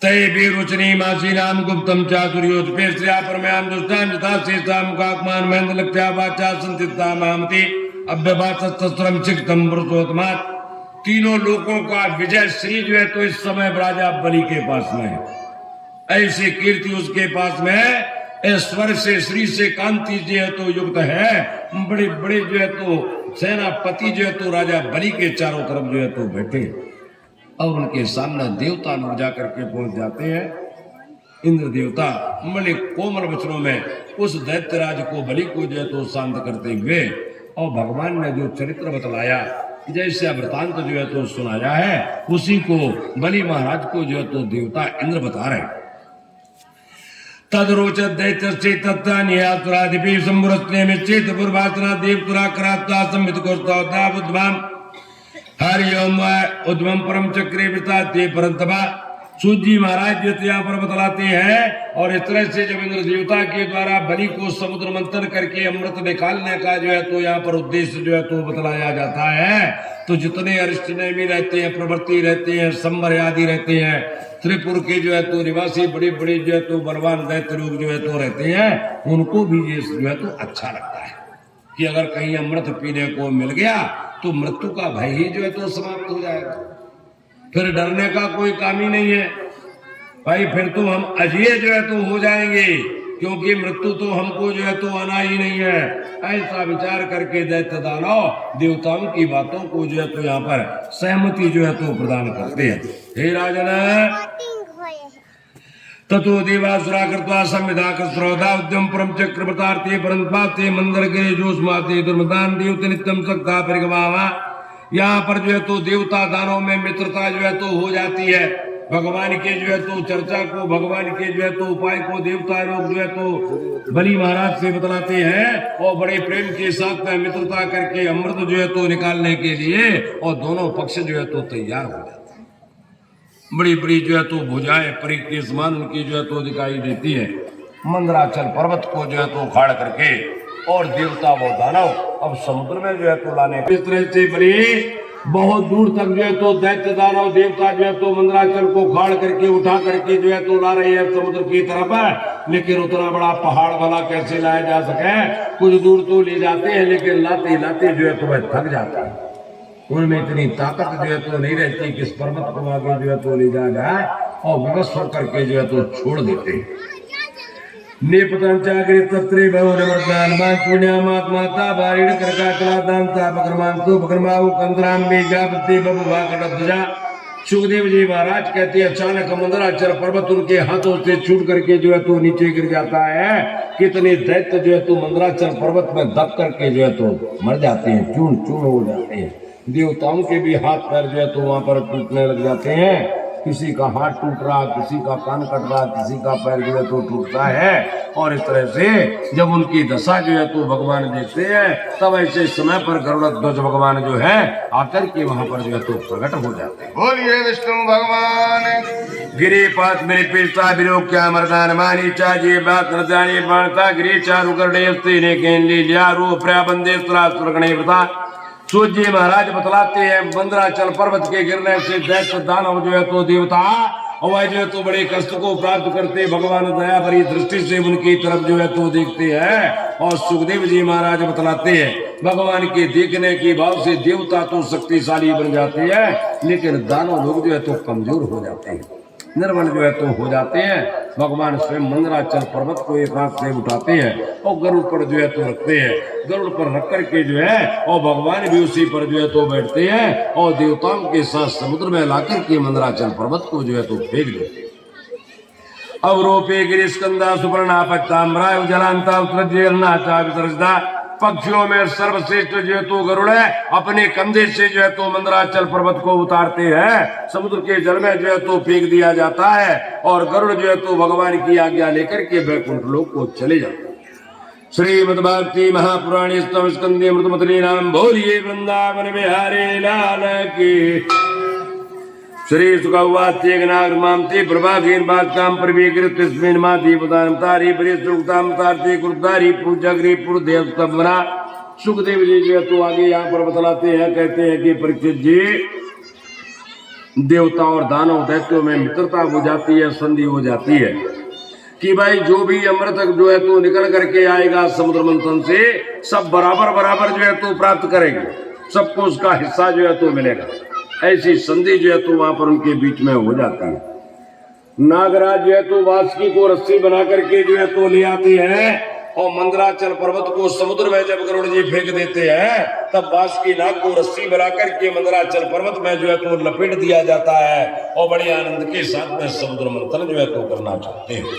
तय बेरुचनी मासी नाम गुप्तम चातुर्योतपेस्त्रा परमाम दुष्टान जथा शेषाम काकमान महेंद्र लक्ष्या वाचा संतिता मामति अभ्यभासस्त्रम चिक्तम वृतोत्मात्। तीनों लोगों का विजय श्री जो है तो इस समय राजा बलि के पास में है। ऐसी कीर्ति उसके पास में है, ऐश्वर्य से श्री से कांति जो है तो युक्त है। बड़े बड़े जो है तो सेनापति जो है तो राजा बलि के चारों तरफ जो है तो बैठे और उनके सामने देवता लोग जाकर के पहुंच जाते हैं। इंद्र देवता बड़े कोमल वचनों में उस दैत्यराज को बलि को जो है तो शांत करते हुए और भगवान ने जो चरित्र बतलाया, जैसे वृतांत जो है तो सुनाया है, उसी को बलि महाराज को जो है तो देवता इंद्र बता रहे। तदरोचत दैत्य तत्तानियासुराधिपि संवरस्ने में चेत पूर्वासना देवतुरा करात्ता संवित कोस्ता बुद्धवान हरिओम उद्वम परम चक्रे वृता ते परंतभा। सूत जी महाराज जो यहाँ पर बतलाते हैं, और इस तरह से जब इंद्र देवता के द्वारा बलि को समुद्र मंथन करके अमृत निकालने का जो है तो यहाँ पर उद्देश्य जो है तो बतलाया जाता है, तो जितने अरिष्टनेमी रहते हैं, प्रवृत्ति रहते हैं, संवर आदि रहते हैं, त्रिपुर के जो है तो निवासी बड़े बड़े जो है तो बलवान दैत्य लोग जो है तो रहते हैं, उनको भी ये जो है तो अच्छा लगता है कि अगर कहीं अमृत पीने को मिल गया तो मृत्यु का भय ही जो है तो समाप्त हो जाएगा, फिर डरने का कोई काम ही नहीं है भाई, फिर तो हम अजय जो है तो हो जाएंगे, क्योंकि मृत्यु तो हमको जो है तो आना ही नहीं है। ऐसा विचार करके दैत्य दानव देवताओं की बातों को जो है तो यहाँ पर सहमति जो है तो प्रदान करते हैं। हे राजन ततो देवासुरा कृत्वा संविधाक श्रोधा उद्यम परम चक्रवर्ती परंपाते मंदर गिरे जोस्माते दुर्मदान देवते नित्यम सक्ता परिगवावा। यहाँ पर जो है तो देवता दानों में मित्रता जो है तो हो जाती है। भगवान के जो है तो चर्चा को, भगवान के जो है तो उपाय को देवता लोग जो है तो बलि महाराज से बतलाते हैं और बड़े प्रेम के साथ में मित्रता करके अमृत जो है तो निकालने के लिए, और दोनों पक्ष जो है तो तैयार हो जाते हैं। बड़ी बड़ी जो है तो भुजाएं परी के समान उनकी जो है तो दिखाई देती है। मंदराचल पर्वत को जो है तो उखाड़ करके और देवता वो दानव अब समुद्र में जो है तो लाने इस तरह से बड़ी बहुत दूर तक जो है तो दैत्य दानव देवता जो है तो मंदराचल को उखाड़ करके उठा करके जो है तो ला रहे हैं समुद्र की तरफ। लेकिन उतना बड़ा पहाड़ वाला कैसे लाया जा सके, कुछ दूर तो ले जाते हैं, लेकिन लाते लाते जो है तो वह थक जाता है। उनमें इतनी ताकत जो है तो नहीं रहती कि इस पर्वत को आगे जो है तो ले जाया जाए, और विवश होकर के जो है तो छोड़ देते हैं। नेपतंचाग्रे तत्रे भवनमर्दान मातुण्यामात्माता बारिण करकाकलादांता बकरमांतो बकरमाऊ कंद्राम बेजाबते बबुभाकटध्वजा। सुखदेव जी महाराज कहते हैं अचानक मंदराचल पर्वत उनके हाथों से छूट करके जो है तो नीचे गिर जाता है। कितने दैत्य जो है तो मंदराचल पर्वत में दब करके जो है तो मर जाते हैं, चूर्ण चूर्ण हो जाते हैं। देवताओं के भी हाथ पैर जो है तो वहां पर टूटने लग जाते हैं। किसी का हाथ टूट रहा, किसी का कान कट रहा, किसी का पैर जो है तो टूटता है। और इस तरह से जब उनकी दशा जो है तो भगवान देखते हैं, तब ऐसे समय पर गरुड़ध्वज भगवान जो है आकर के वहां पर जो है तो प्रकट हो जाते हैं।
बोलिए विष्णु भगवान।
गिरिपात मेरे पेशा विलोक्या मर्दान मानी चाजिए बात न जाने बाणता गिरी चारु करडे स्त्री ने केन लिया रू प्रया बंदे सुरा सुरगणे व्रता। सूत जी महाराज बतलाते हैं मंदराचल पर्वत के गिरने से दैत्य दानव जो है तो देवता और वह जो है तो बड़े कष्ट को प्राप्त करते, भगवान दया भरी दृष्टि से उनकी तरफ जो है तो देखते हैं। और सुखदेव जी महाराज बतलाते हैं भगवान के देखने के भाव से देवता तो शक्तिशाली बन जाते हैं, लेकिन दानव लोग जो है तो कमजोर हो जाते हैं, निर्बल जो है तो हो जाते हैं। भगवान स्वयं मंदराचल पर्वत को एक हाथ से उठाते हैं और गरुड़ पर जो है तो रखते हैं, गरुड़ पर रख करके जो है और भगवान भी उसी पर जो है तो बैठते हैं और देवताओं के साथ समुद्र में लाकर के मंदराचल पर्वत को जो है तो फेंक देते हैं। अवरोपे गिरिस्कंदा सुपर्णा पट्टाम्बरा जलांता उत्तरजयनाचा विसर्जता। पक्षियों में सर्वश्रेष्ठ जो है तो गरुड़ है, अपने कंधे से जो है तो मंदराचल पर्वत को उतारते हैं, समुद्र के जल में जो है तो फेंक दिया जाता है और गरुड़ जो है तो भगवान की आज्ञा लेकर के वैकुंठ लोक को चले जाते हैं। श्रीमद्भागवती महापुराणी स्तव स्कंदे मृतमतली नाम बोलिए वृंदावन बिहारी लाल की। श्री सुखवाच्येनाग मामते प्रभागेन बादकाम प्रवीकृत तस्मिन् माति पदानं तारि परिसुक्ताम तार्ति कुर्तारि पूजग्री पुरदेव तबना। सुखदेव जी जो तो आगे यहाँ पर बतलाते हैं, कहते हैं कि परीक्षित जी, देवता और दानव दैत्यों में मित्रता हो जाती है, संधि हो जाती है कि भाई जो भी अमृत जो है तो निकल करके आएगा समुद्र मंथन से, सब बराबर बराबर जो है तो प्राप्त करेंगे, सबको उसका हिस्सा जो है तो मिलेगा। ऐसी संधि जो है तो वहां पर उनके बीच में हो जाती है। नागराज जो है तो वासुकी को रस्सी बना करके जो है तो ले आते हैं और मंदराचल पर्वत को समुद्र में जब गरुड़ जी फेंक देते हैं, तब वासुकी नाग को रस्सी बना करके मंदराचल पर्वत में जो है तो लपेट दिया जाता है और बड़े आनंद के साथ में समुद्र मंथन जो है तो करना चाहते हैं।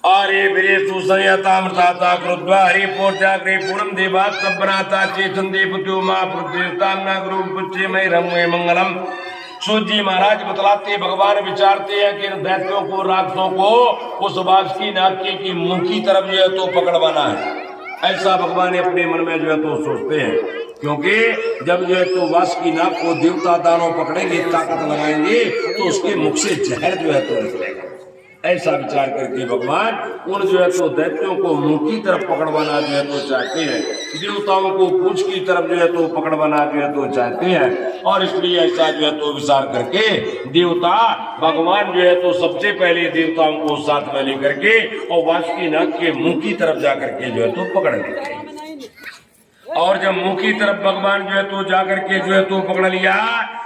आरे बिरे सुसंयतामृताता कृत्वा हरि पोर्त्याग्रे पूर्णम देवात् तब्बनाता चेतन देवत्यो मा पृथ्वीताम ना गुरु पुच्चे मय रमवे मंगलम। सूत जी महाराज बतलाते भगवान विचारते हैं कि दैत्यों को, राक्षसों को उस वासुकी नाग की मुंह की तरफ जो है तो पकड़वाना है, ऐसा भगवान अपने मन में जो है तो सोचते हैं। क्योंकि जब जो है तो वासुकी नाग को देवता दानव पकड़ेंगे, ताकत लगाएंगे, तो उसके मुख से जहर जो है तो निकलेगा। ऐसा विचार करके भगवान उन जो है तो दैत्यों को मुंह की तरफ पकड़वाना जो है तो चाहते हैं, देवताओं को पूंछ की तरफ जो है तो पकड़वाना जो है तो चाहते हैं। और इसलिए ऐसा जो है तो विचार करके देवता भगवान जो है तो सबसे पहले देवताओं को साथ में लेकर के और वासुकी नाग के मुंह की तरफ जाकर के जो है तो पकड़ लेते। और जब मुंह की तरफ भगवान जो है तो जाकर के जो है तो पकड़ लिया,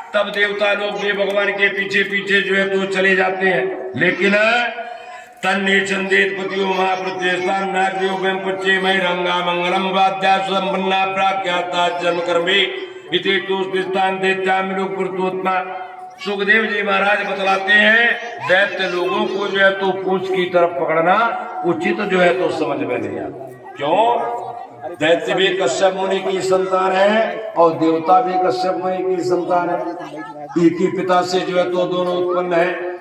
तब देवता लोग भी भगवान के पीछे पीछे जो है तो चले जाते हैं। लेकिन तन्ने चंदेत पतियो महापृथ्वीस्तान नागयोगम पुच्चे मय रंगा मंगलम वाद्या संपन्ना प्राख्याता जन्म कर्मे इति तुस्तिस्तान देत्यामिलु पुरुषोत्तमा। सुखदेव जी महाराज बतलाते हैं दैत्य लोगों को जो है तो पूंछ की तरफ पकड़ना उचित जो है तो समझ में नहीं आता। क्यों? दैत्य भी कश्यप मुनि की संतान है और देवता भी कश्यप मुनि की संतान है, एक ही पिता से जो है तो दोनों उत्पन्न है।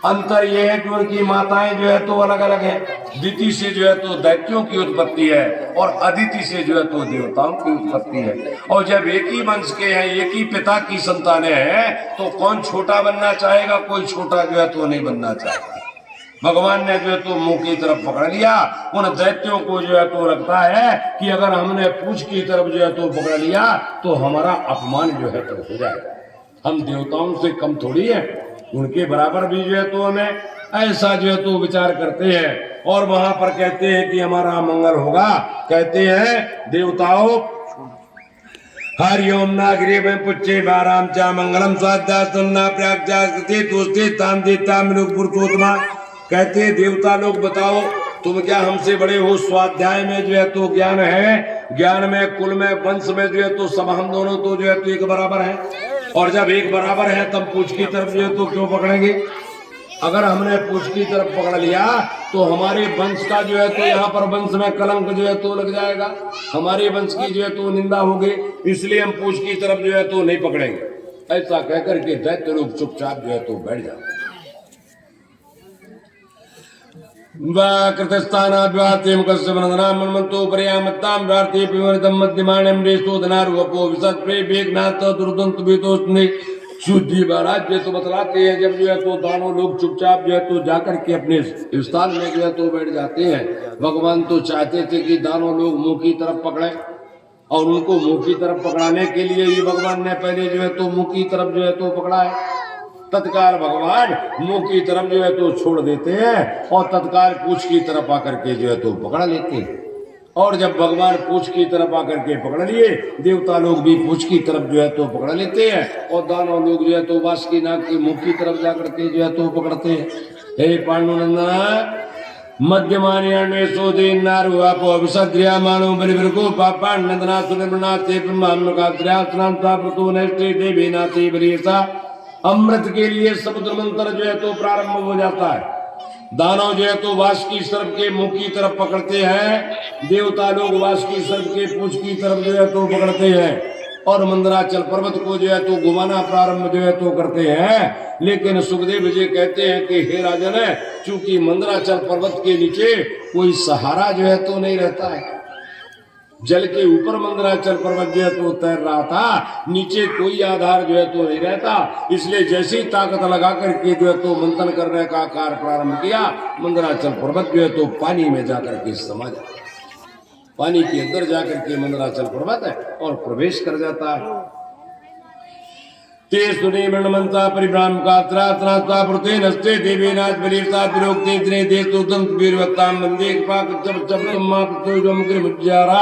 अंतर यह है कि उनकी माताएं जो है तो अलग अलग है। दिति से जो है तो दैत्यों की उत्पत्ति है और अदिति से जो है तो देवताओं की उत्पत्ति है। और जब एक ही वंश के हैं, एक ही पिता की संतानें हैं, तो कौन छोटा बनना चाहेगा? कोई छोटा जो है तो नहीं बनना चाहेगा। भगवान ने जो है तो मुंह की तरफ पकड़ लिया, उन दैत्यों को जो है तो लगता है कि अगर हमने पूंछ की तरफ जो है तो पकड़ लिया तो हमारा अपमान जो है तो हो जाएगा। हम देवताओं से कम थोड़ी है, उनके बराबर भी जो है तो हमें ऐसा जो है तो विचार करते हैं। और वहां पर कहते हैं कि हमारा मंगल होगा। कहते हैं देवताओं हरिओम नागरी में पुच्छे बाराम चा मंगलम स्वाध्या सुनना प्राज्ञा तुस्ते तांदिता पुरुषोत्तमा। कहते देवता लोग बताओ तुम क्या हमसे बड़े हो? स्वाध्याय में जो है तो ज्ञान है, ज्ञान में, कुल में, वंश में जो है तो सब हम दोनों तो जो है तो एक बराबर है। और जब एक बराबर है तब पूंछ की तरफ जो है तो क्यों पकड़ेंगे? अगर हमने पूंछ की तरफ पकड़ लिया तो हमारे वंश का जो है तो यहाँ पर वंश में कलंक जो है तो लग जाएगा, हमारे वंश की जो है तो निंदा होगी। इसलिए हम पूंछ की तरफ जो है तो नहीं पकड़ेंगे। ऐसा कहकर के दैत्य लोग चुपचाप जो है तो बैठ जाते। कृतस्थानाद्वात्यं कस्य वनदनां मन्मन्तो पर्यामत्तां प्रार्थे पिवर्धं मध्यमाणं रेस्तो धनारुपो विसत्प्रे वेगनाथ दुर्दंत वेदोस्ने। शुद्धि महाराज ये तो बतलाते हैं जब जो है तो दानव लोग चुपचाप जो है तो जाकर के अपने स्थान में जो है तो बैठ जाते हैं। भगवान तो चाहते थे कि दानव लोग मुंह की तरफ पकड़े, और उनको मुंह की तरफ पकड़ाने के लिए ही भगवान ने पहले जो है तो मुंह की तरफ जो है तो पकड़ा है। तत्काल भगवान मुंह की तरफ जो है तो छोड़ देते हैं और तत्काल पूंछ की तरफ आकर के जो है तो पकड़ा लेते हैं। और जब भगवान पूंछ की तरफ आकर के पकड़ लिए, देवता लोग भी पूंछ की तरफ जो है तो पकड़ लेते हैं और दानव लोग जो है तो वासुकी नाग के मुंह की तरफ जाकर के जो है तो पकड़ते हैं। हे पांडुनंदन मध्यमान्य सोदे नारु आपो अभिषद्रिया मानो बलिवृको पापा नंदना सुनिर्मना ते ब्रह्मात्मका त्र्यासनांता प्रतो नष्टे देवी नाती बलिसा। अमृत के लिए समुद्र मंथन जो है तो प्रारंभ हो जाता है। दानव जो है तो वासुकी सर्प के मुंह की तरफ पकड़ते हैं, देवता लोग वासुकी सर्प के पूंछ की तरफ जो है तो पकड़ते हैं और मंदराचल पर्वत को जो है तो घुमाना प्रारंभ जो है तो करते हैं। लेकिन सुखदेव जी कहते हैं कि हे राजन, चूंकि मंदराचल पर्वत के नीचे कोई सहारा जो है तो नहीं रहता है, जल के ऊपर मंदराचल पर्वत जो है तो तैर रहा था, नीचे कोई आधार जो है तो नहीं रहता, इसलिए जैसी ताकत लगा करके जो है तो मंथन करने का कार्य प्रारंभ किया, मंदराचल पर्वत जो है तो पानी में जाकर के समा जाता है। पानी के अंदर जाकर के मंदराचल पर्वत है और प्रवेश कर जाता है। ते सुने मरणमंता परिभ्राम का त्रात्रा प्रते नस्ते देवेनाथ बलिता विरोक्ते त्रे देतोतम वीरवत्ताम वंदे पाक जब जब तम्मा प्रतो मुक्र मुज्जारा।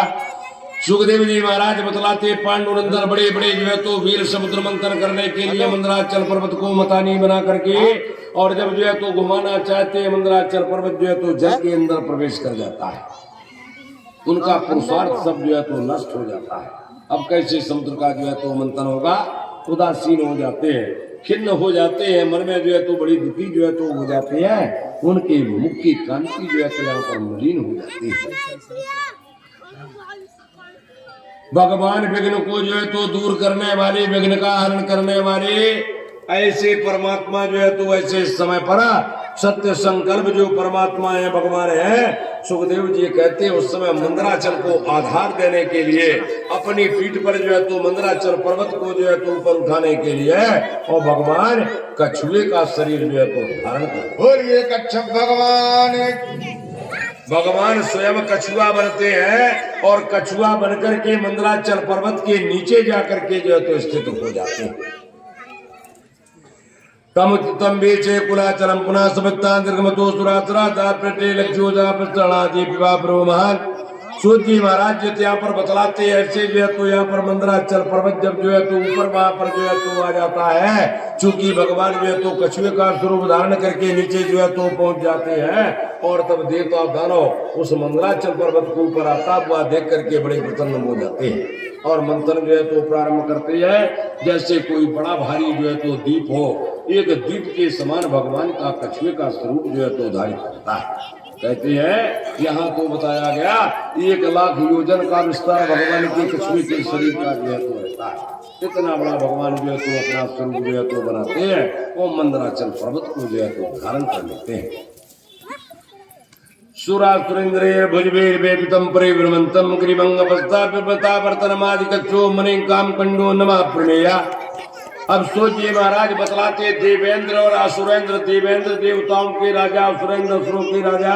सुखदेव जी महाराज बतलाते पांडुनंदन बड़े बड़े जो है तो वीर समुद्र मंथन करने के लिए मंदराचल पर्वत को मतानी बना करके और जब जो है तो घुमाना चाहते मंदराचल पर्वत जो है तो जल के अंदर प्रवेश कर जाता है। उनका पुरुषार्थ सब जो है तो नष्ट हो जाता है। अब कैसे समुद्र का जो है तो मंथन होगा, उदासीन हो जाते हैं, खिन्न हो जाते हैं, मन में जो है तो बड़ी दुखी जो है तो हो जाते हैं, उनके मुख की कांति जो है तो यहाँ पर मलिन हो जाती है। भगवान विघ्न को जो है तो दूर करने वाले, विघ्न का हरण करने वाले ऐसे परमात्मा जो है तो ऐसे समय पर सत्य संकल्प जो परमात्मा है भगवान है, सुखदेव जी कहते हैं उस समय मंदराचल को आधार देने के लिए अपनी पीठ पर जो है तो मंदराचल पर्वत को जो है तो ऊपर उठाने के लिए और भगवान कछुए का शरीर जो है तो धारण कर।
बोलिए कच्छप भगवान।
भगवान स्वयं कछुआ बनते हैं और कछुआ बनकर के मंदराचल पर्वत के नीचे जाकर के जो है तो स्थित हो जाते हैं। तम बेचे कुलाचलम पुनः समिता दीर्घमतो सुरासुरा दाप्रटे लक्ष्योजा प्रणादि विवाह प्रभु महान। सूत जी महाराज जो यहाँ पर बतलाते हैं ऐसे जो है तो यहाँ पर मंदराचल पर्वत जब जो है तो ऊपर वहां पर जो है तो आ जाता है, चूंकि भगवान जो है तो कछुए का स्वरूप धारण करके नीचे जो है तो पहुंच जाते हैं और तब देवता दानव उस मंदराचल पर्वत को ऊपर आता हुआ देख करके बड़े प्रसन्न हो जाते हैं और मंथन जो है तो प्रारंभ करते हैं। जैसे कोई बड़ा भारी जो है तो दीप हो, एक दीप के समान भगवान का कछुए का स्वरूप जो है तो धारित करता है। कहते हैं यहाँ तो बताया गया 1,00,000 योजन का विस्तार भगवान के कछुए के शरीर का जो है तो रहता है। इतना बड़ा भगवान जो है तो अपना स्वरूप जो है तो बनाते हैं और मंदराचल पर्वत को जो है तो धारण कर लेते हैं। सुरासुरेन्द्र भुजबीर वेपितम परिभ्रमंतम गिरिभंगपस्ता पिबता वर्तनमादि कच्छो मने काम कंडो नमः प्रमेया। अब सोचिए महाराज बतलाते देवेंद्र और असुरेंद्र, देवेंद्र देवताओं के राजा, असुरेंद्र असुरों के राजा,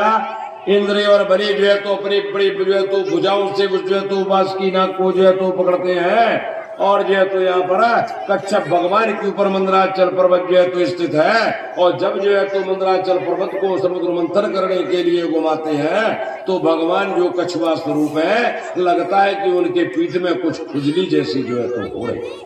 इंद्र और बलि जो है तो अपनी बड़ी जो है तो भुजाओं से जो है तो वासुकी नाग को जो है तो पकड़ते हैं और जो है तो यहाँ पर कच्छप भगवान के ऊपर मंदराचल पर्वत जो है तो स्थित है और जब जो है तो मंदराचल पर्वत को समुद्र मंथन करने के लिए घुमाते हैं तो भगवान जो कछुआ स्वरूप है लगता है कि उनके पीठ में कुछ खुजली जैसी जो है तो हो रही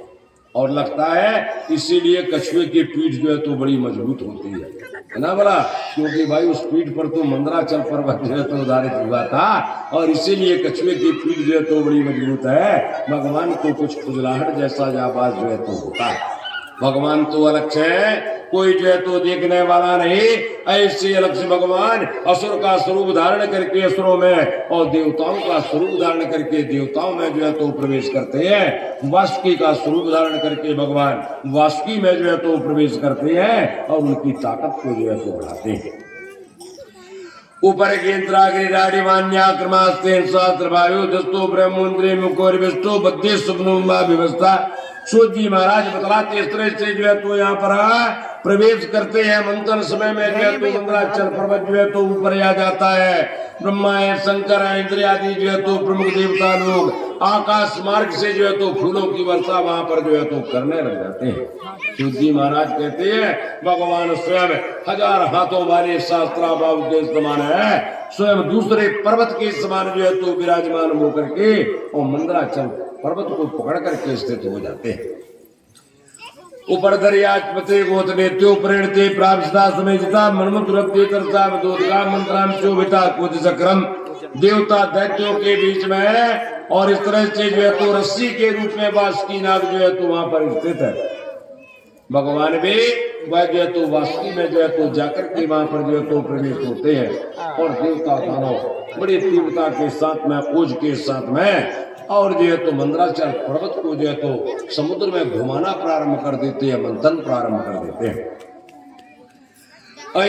और लगता है इसीलिए कछुए की पीठ जो है तो बड़ी मजबूत होती है ना बोला, क्योंकि भाई उस पीठ पर तो मंदराचल पर्वत जो है तो धारित हुआ था और इसीलिए कछुए की पीठ जो है तो बड़ी मजबूत है। भगवान को कुछ खुजलाहट जैसा आवाज जो है तो होता है। भगवान तो अलग है, कोई जो है तो देखने वाला नहीं, ऐसे अलग से भगवान असुर का स्वरूप धारण करके असुरों में और देवताओं का स्वरूप धारण करके देवताओं में जो है तो प्रवेश करते हैं। वासुकी का स्वरूप धारण करके भगवान वासुकी में जो है तो प्रवेश करते हैं और उनकी ताकत को जो है तो बढ़ाते हैं। ऊपर केन्द्रागिरी मान्याक्रमास्तेन सहस्त्र वायु दस्तो ब्रह्मोन्द्रे मुकोर विष्टो बद्धे सुपनुमा व्यवस्था। सूत जी महाराज बतलाते इस तरह से जो है तो यहाँ पर प्रवेश करते हैं मंथन समय में जो है तो मंदराचल पर्वत जो है तो ऊपर आ जाता है। ब्रह्मा है, शंकर है, इंद्र आदि जो है तो प्रमुख देवता लोग आकाश मार्ग से जो है तो फूलों की वर्षा वहां पर जो है तो करने लग जाते हैं। सूत जी महाराज कहते हैं भगवान स्वयं 1000 हाथों वाले शास्त्रा बाबू के समान है, स्वयं दूसरे पर्वत के समान जो है तो विराजमान होकर के और मंदराचल पर्वत को पकड़ करके स्थित हो जाते हैं। ऊपर दरियाचपते गोतने त्यो प्रेणते प्राप्ता समेजता मनमुद्रते तरसा विदोदका मंत्राम शोभिता कुछ चक्रम देवता दैत्यों के बीच में है और इस तरह से जो है तो रस्सी के रूप में बासुकी नाग जो है तो वहां पर स्थित है। भगवान भी वह जो है तो वासुकी में जो है तो जाकर के वहां पर जो है तो प्रवेश होते हैं और देवता दानव बड़ी तीव्रता के साथ में ओज के साथ में और जो है तो मंदराचल पर्वत को जो है तो समुद्र में घुमाना प्रारंभ कर देते हैं, मंथन प्रारंभ कर देते हैं।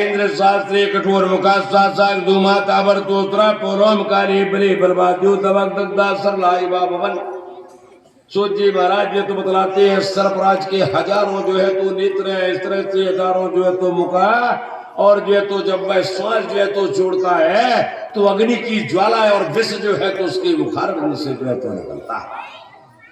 इंद्र शास्त्री कठोर मुखा साग धूमा तावर तोत्रा पोलोम काली बलि बलवाद्यु तवक दग्धा सरलाई भवन। सूत जी महाराज ये तो बतलाते हैं सर्पराज के हजारों जो है तो नेत्र है, इस तरह से हजारों जो है तो मुखा और जो है तो जब वह श्वास जो है तो छोड़ता है तो अग्नि की ज्वाला और विष जो है तो उसके मुखार से जो है तो निकलता है।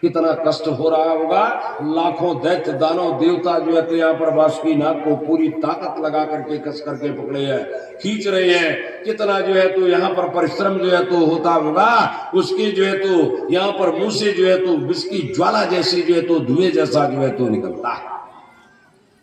कितना कष्ट हो रहा होगा, लाखों दैत्य दानव देवता जो है तो यहाँ पर वासुकी नाग को पूरी ताकत लगा करके कस करके पकड़े हैं, खींच रहे हैं। कितना जो है तो यहाँ पर परिश्रम जो है तो होता होगा, उसके जो है तो यहाँ पर मुंह से जो है तो विष की ज्वाला जैसी जो है तो धुएं जैसा जो है तो निकलता है।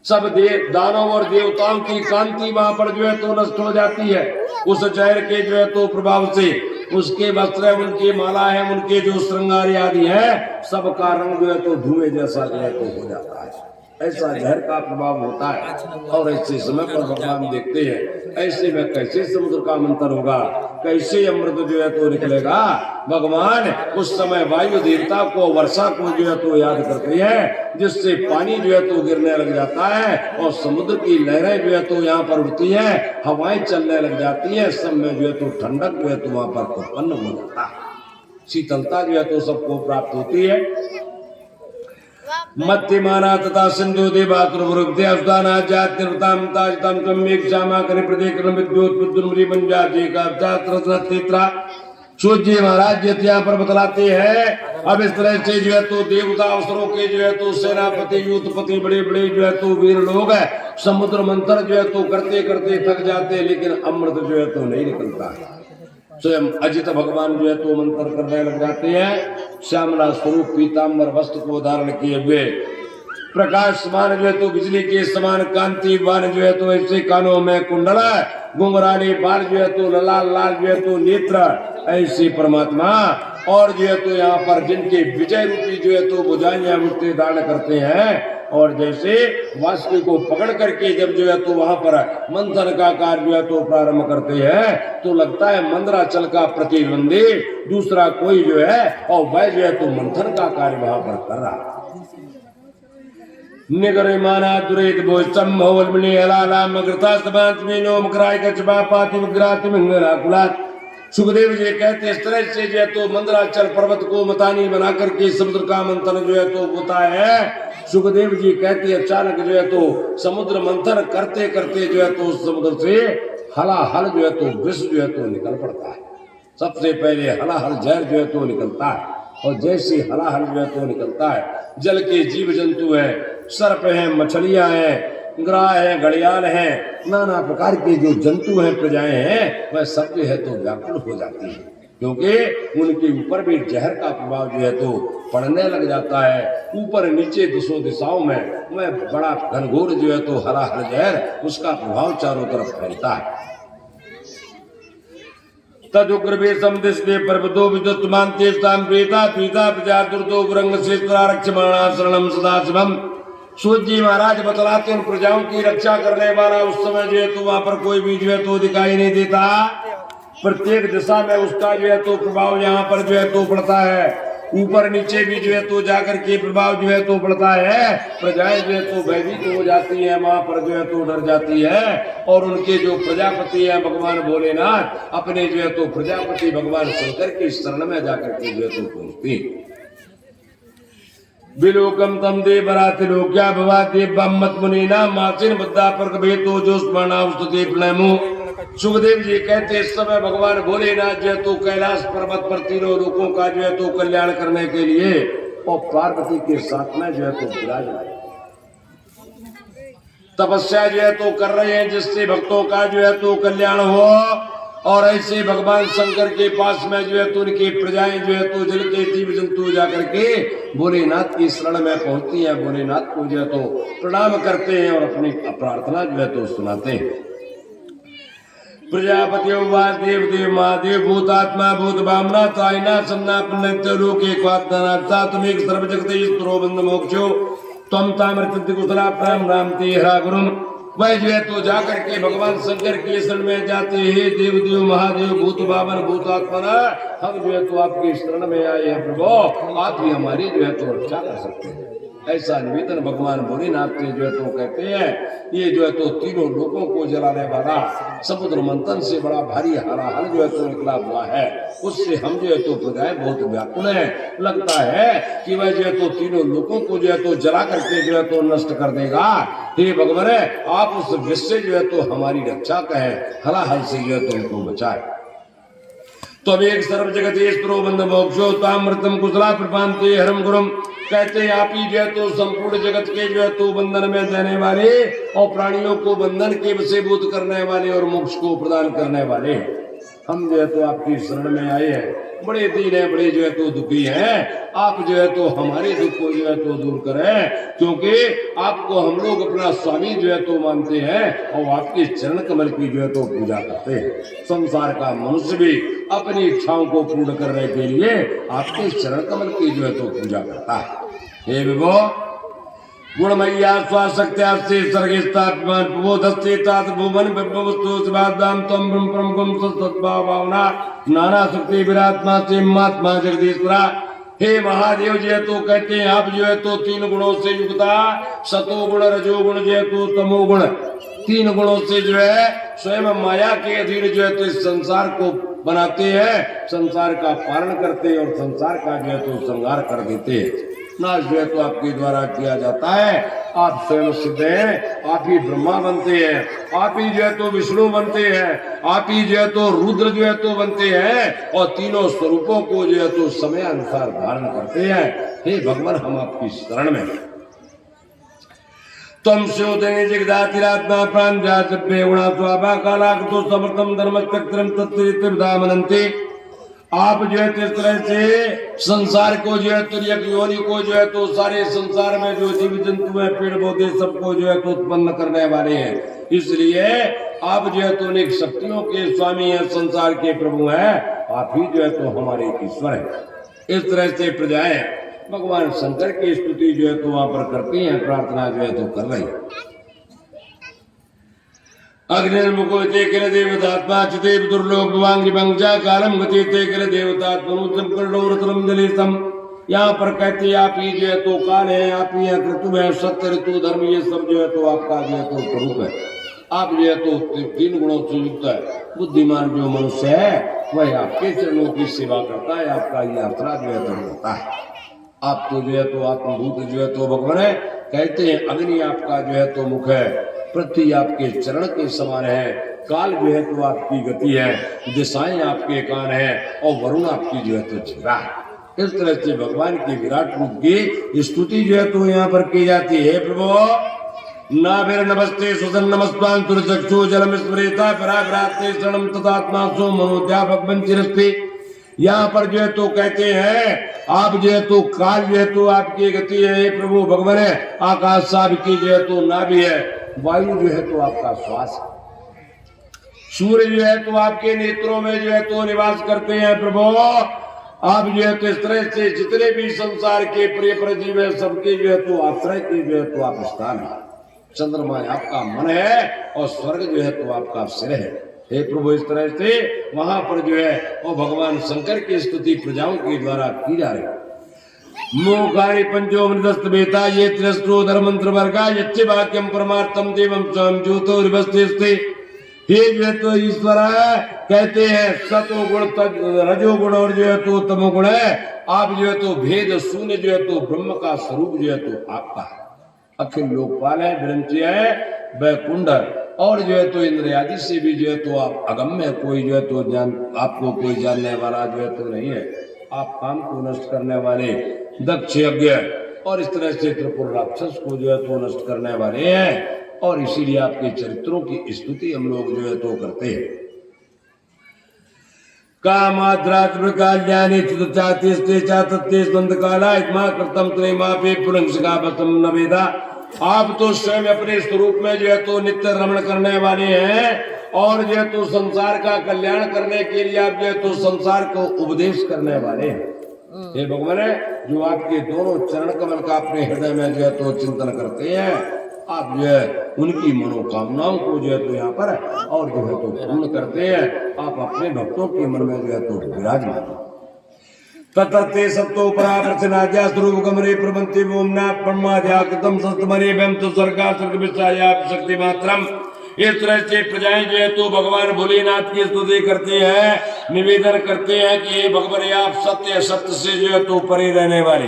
सब दानव और देवताओं की कांति वहां पर जो है तो नष्ट हो जाती है उस जहर के जो है तो प्रभाव से। उसके वस्त्र, उनकी माला है, उनके जो श्रृंगार आदि है, सबका रंग जो है तो धुएं जैसा जो है तो हो जाता है। ऐसा जहर का प्रभाव होता है और ऐसे समय पर भगवान देखते हैं ऐसे में कैसे समुद्र का मंथन होगा, कैसे अमृत जो है तो निकलेगा। भगवान उस समय वायु देवता को, वर्षा को जो है तो याद करते हैं, जिससे पानी जो है तो गिरने लग जाता है और समुद्र की लहरें जो है तो यहाँ पर उठती हैं, हवाएं चलने लग जाती हैं, सब में जो है तो ठंडक जो है तो वहां पर उत्पन्न हो जाता है, शीतलता जो है तो सबको प्राप्त होती है। मध्यमाना तथा सिंधु देवातुर्वृद्ध्यास्ताना जातिर्ताम ताजताम सम्यक श्यामा कनि प्रदेक्रम विद्युत विद्युन्मरी पंजाजी का जात्रत्रा। सूत जी महाराज जी यहाँ पर बतलाते हैं अब इस तरह से जो है तो देवता अवसरों के जो है तो सेनापति युद्धपति बड़े बड़े जो है तो वीर लोग है समुद्र मंथन जो है तो करते करते थक जाते हैं, लेकिन अमृत जो है तो नहीं निकलता है। स्वयं अजित भगवान जो है तो मंथन करने लग जाते हैं। श्यामला स्वरूप पीताम्बर वस्त्र को धारण किए हुए प्रकाश समान जो है तो बिजली के समान कांतिवान जो है तो ऐसे कानों में कुंडला, घुंघराले बाल जो है तो लाल लाल जो है तो नेत्र, ऐसे परमात्मा और जो है तो यहाँ पर जिनके विजय रूपी जो है तो भुजाएं मुक्ति धारण करते हैं। और जैसे वासुकी को पकड़ करके जब जो है तो वहां पर मंथन का कार्य जो है तो प्रारंभ करते हैं तो लगता है मंदराचल का प्रतिद्वंदी दूसरा कोई जो है और वह जो है तो मंथन का कार्य वहां पर कर रहा। निगर माना दुरेत भोजम भवलमणि हलाला मग्रता समात्मीनो मकराय कचबा पाति मग्राति मंगला कुलात। सुखदेव जी कहते इस तरह से जो है तो मंदराचल पर्वत को मतानी बना करके समुद्र का मंथन जो है तो होता है। सुखदेव जी कहते अचानक जो है तो समुद्र मंथन करते करते जो है तो समुद्र से हलाहल जो है तो विष जो है तो निकल पड़ता है। सबसे पहले हलाहल जहर जो है तो निकलता है और जैसे हलाहल जो है तो निकलता है जल के जीव जंतु है, सर्प है, मछलियां हैं, ग्राह है, घड़ियाल है, नाना प्रकार के जो जंतु हैं, प्रजाएं हैं, वह सब जो है तो व्याकुल हो जाती है क्योंकि उनके ऊपर भी जहर का प्रभाव जो है तो पड़ने लग जाता है। ऊपर नीचे दिशों दिशाओं में वह बड़ा घनघोर जो है तो हलाहल जहर उसका प्रभाव चारों तरफ फैलता है। तदुग्रवे समदिस्ते पर्वतो विद्युत्मान्ते स्थान प्रीता पीता प्रजा दुर्दो गुरंग शेषरा रक्षमाणा शरणम सदा शिवम। सूत जी महाराज बतलाते उन प्रजाओं की रक्षा करने वाला उस समय जो है तो वहां पर कोई भी जो है तो दिखाई नहीं देता। प्रत्येक दिशा में उसका जो है तो प्रभाव यहाँ पर जो है तो पड़ता है, ऊपर नीचे भी जो है तो जाकर के प्रभाव जो है तो पड़ता है। प्रजाएं जो है तो भयभीत हो जाती है, वहां पर जो है तो डर जाती है और उनके जो प्रजापति है भगवान भोलेनाथ अपने जो है तो प्रजापति भगवान शंकर की शरण में जाकर के जो है तो पहुंचती। बिलोकम तम दे बरात लोक्या भवाते बम्मत मुनीना मासिन बद्दा पर भेतो जोस्मानाम स्तुति प्रणमो। सुखदेव जी कहते इस समय भगवान भोलेनाथ जो है तो कैलाश पर्वत पर तीनों लोगों का जो है तो कल्याण करने के लिए और पार्वती के साथ में जो है तो विराजमान तपस्या जो है तो कर रहे हैं, जिससे भक्तों का जो है तो कल्याण हो। और ऐसे भगवान शंकर के पास में जो है तो उनकी प्रजाएं जो है तो जल के जीव जंतु जाकर के भोलेनाथ की शरण में पहुंचती हैं, भोलेनाथ को जो है तो प्रणाम करते हैं और अपनी प्रार्थना जो है तो सुनाते हैं। प्रजापति देव देव महादेव भूतात्मा भूत भावना ताइना सन्ना लोके तुम एक सर्व जगते स्तरो बंद मोक्षो तम तामृत कुशला प्राम राम ते हरा गुरु। वह जो है तो जाकर के भगवान शंकर के शरण में जाते हैं। देव देव महादेव भूत भावन भूतात्मा हम जो है तो आपके शरण में आए हैं प्रभु, आप ही हमारी जो है तो रक्षा कर सकते हैं। ऐसा निवेदन भगवान भोलेनाथ से जो है तो कहते हैं। ये जो है तो तीनों लोगों को जलाने वाला समुद्र मंथन से बड़ा भारी हराहल जो है तो निकला हुआ है, उससे हम जो है तो प्रजाएं बहुत व्याकुल है। लगता है कि वह जो है तो तीनों लोगों को जो है तो जला करके जो है तो नष्ट कर देगा। हे भगवान आप उस विष से जो है तो हमारी रक्षा करें, हलाहल से जो है तो उनको बचाए। तो एक सर्व जगत स्तरो बंद मोक्षो तामृतम कुशला प्रपांते हरम गुरुम। कहते हैं आप ही जो है तो संपूर्ण जगत के जो है तो बंधन में देने वाले और प्राणियों को बंधन के वशीभूत करने वाले और मोक्ष को प्रदान करने वाले। हम जो है तो आपकी शरण में आए हैं, बड़े दीन है, बड़े जो है तो दुखी हैं। आप जो है तो हमारे दुख को जो है तो दूर करें, क्योंकि आपको हम लोग अपना स्वामी जो है तो मानते हैं और आपके चरण कमल की जो है तो पूजा करते हैं। संसार का मनुष्य भी अपनी इच्छाओं को पूर्ण करने के लिए आपके चरण कमल की जो है तो पूजा करता है। हे विभो गुणमय्या स्वाशक्त्या से सर्गेस्तात्मान प्रबोधस्ते तात भुवन ब्रह्मवस्तु शिवादाम तम ब्रह्म परम सत्सद्भावना नाना शक्ति विरात्मा से महात्मा जगदीश्वरा। हे महादेव जी है तो कहते हैं आप जो है तो तीन गुणों से युक्ता सतोगुण रजोगुण जो है तो तमोगुण, तीन गुणों से जो है स्वयं माया के अधीन जो है तो इस संसार को बनाते हैं, संसार का पालन करते हैं और संसार का जो है तो संहार कर देते हैं। नाश जो है तो आपके द्वारा किया जाता है। आप स्वयं सिद्ध हैं, आप ही ब्रह्मा बनते हैं, आप ही जो है तो विष्णु बनते हैं, आप ही जो है तो रुद्र जो है तो बनते हैं और तीनों स्वरूपों को जो है तो समय अनुसार धारण करते हैं। हे भगवान हम आपकी शरण में। तम शोधने जगदातिरात्मा प्राण जाते गुणा स्वाभा काला तो समर्थम धर्म चक्रम तत्विधामनंते। आप जो है इस तरह से संसार को जो है तो योनि को जो है तो सारे संसार में जो जीव जंतु है पेड़ पौधे सबको जो है तो उत्पन्न करने वाले हैं। इसलिए आप जो है तो अनेक शक्तियों के स्वामी हैं, संसार के प्रभु हैं, आप ही जो है तो हमारे ईश्वर हैं। इस तरह से प्रजाएं भगवान शंकर की स्तुति जो है तो वहां पर करती हैं, प्रार्थना जो है तो कर रही है। अग्निर्मुखोते किल देवतात्मा चिते दुर्लोक वांग पंचा कालम गति किल देवतात्मनुत्रम जलेसम। यहाँ पर कहते आप ही जो है तो काल है, आप ही ऋतु है, सत्य ऋतु धर्म ये सब जो है तो आपका जो है तो स्वरूप है। आप जो है तो तीन गुणों से युक्त है। बुद्धिमान जो मनुष्य है वह आपके चरणों की सेवा करता है, आपका ये यात्रा जो है तो होता है। आप तो जो है तो आत्मभूत जो है तो भगवान है। कहते हैं अग्नि आपका जो है तो मुख है, पृथ्वी आपके चरण के समान है, काल जो है तो आपकी गति है, दिशाएं आपके कान है और वरुण आपकी जो है तो जिह्वा है। इस तरह से भगवान के विराट रूप की स्तुति जो है तो यहाँ पर की जाती है। प्रभु नाभिर नमस्ते सुसन नमस्तान तुरचक्षु जलम स्मृता पराग्राते शरणम तथात्मा सो मनोध्यापक बंचिरस्ते। यहाँ पर जो है तो कहते हैं आप जो है तो काल जो है तो आपकी गति है प्रभु भगवान है, आकाश साहब की जो है तो नाभि है, वायु जो है तो आपका श्वास है, सूर्य जो है तो आपके नेत्रों में जो है तो निवास करते हैं प्रभु। आप जो है तो इस तरह से जितने भी संसार के प्रिय प्रजीव है सबके जो है तो आश्रय के जो है तो आप स्थान है। चंद्रमा आपका मन है और स्वर्ग जो है तो आपका सिर है। हे प्रभु इस तरह से वहां पर जो है वो भगवान शंकर की स्तुति प्रजाओं के द्वारा की जा रही। मोकारि पंचोमृतस्त बेता ये त्रिस्त्रो धर्मंत्र वर्गा यच्चे वाक्यम परमार्थम देवम स्वयं ज्योतिर्वस्ते। हे जो है तो ईश्वर है, कहते हैं सतोगुण रजोगुण और जो है तो तमोगुण है, आप जो है तो भेद शून्य जो है तो ब्रह्म का स्वरूप जो है तो आपका है। अखिल लोकपाल है, विरंची है, वैकुंठ, और जो है तो इंद्र आदि से भी जो है तो आप अगम्य, कोई जो है तो आपको कोई जानने वाला जो है तो नहीं है। आप काम को नष्ट करने वाले दक्ष यज्ञ और इस तरह से त्रिपुर राक्षस को जो है तो नष्ट करने वाले हैं, और इसीलिए आपके चरित्रों की स्तुति हम लोग जो है तो करते हैं। कामाद्रात्र कल्याणी चाते चाते संत काला इत्मा कृतम त्रयमापे पुरंसगापतम नवेदा। आप तो स्वयं अपने स्वरूप में जो है तो नित्य रमण करने वाले हैं, और जो है तो संसार का कल्याण करने के लिए आप जो है तो संसार को उपदेश करने वाले हैं। हे भगवान, जो आपके दोनों चरण कमल का अपने हृदय में जो है तो चिंतन करते हैं, आप जो है उनकी मनोकामनाओं को जो है तो यहाँ पर और जो है तो पूर्ण करते हैं। आप अपने भक्तों के मन में जो है तो विराजमान तत्ते सत्तो पराप्रचनाद्या स्वरूप कमरे प्रबंधि ओमना परमाद्या कृतम सतमरे व्यम तो स्वर्गा स्वर्ग विस्ताया शक्ति मात्रम। इस तरह से प्रजाएं जो है तो भगवान भोलेनाथ की स्तुति करते हैं, निवेदन करते हैं कि हे भगवान, आप सत्य सत्य से जो है तो परे रहने वाले,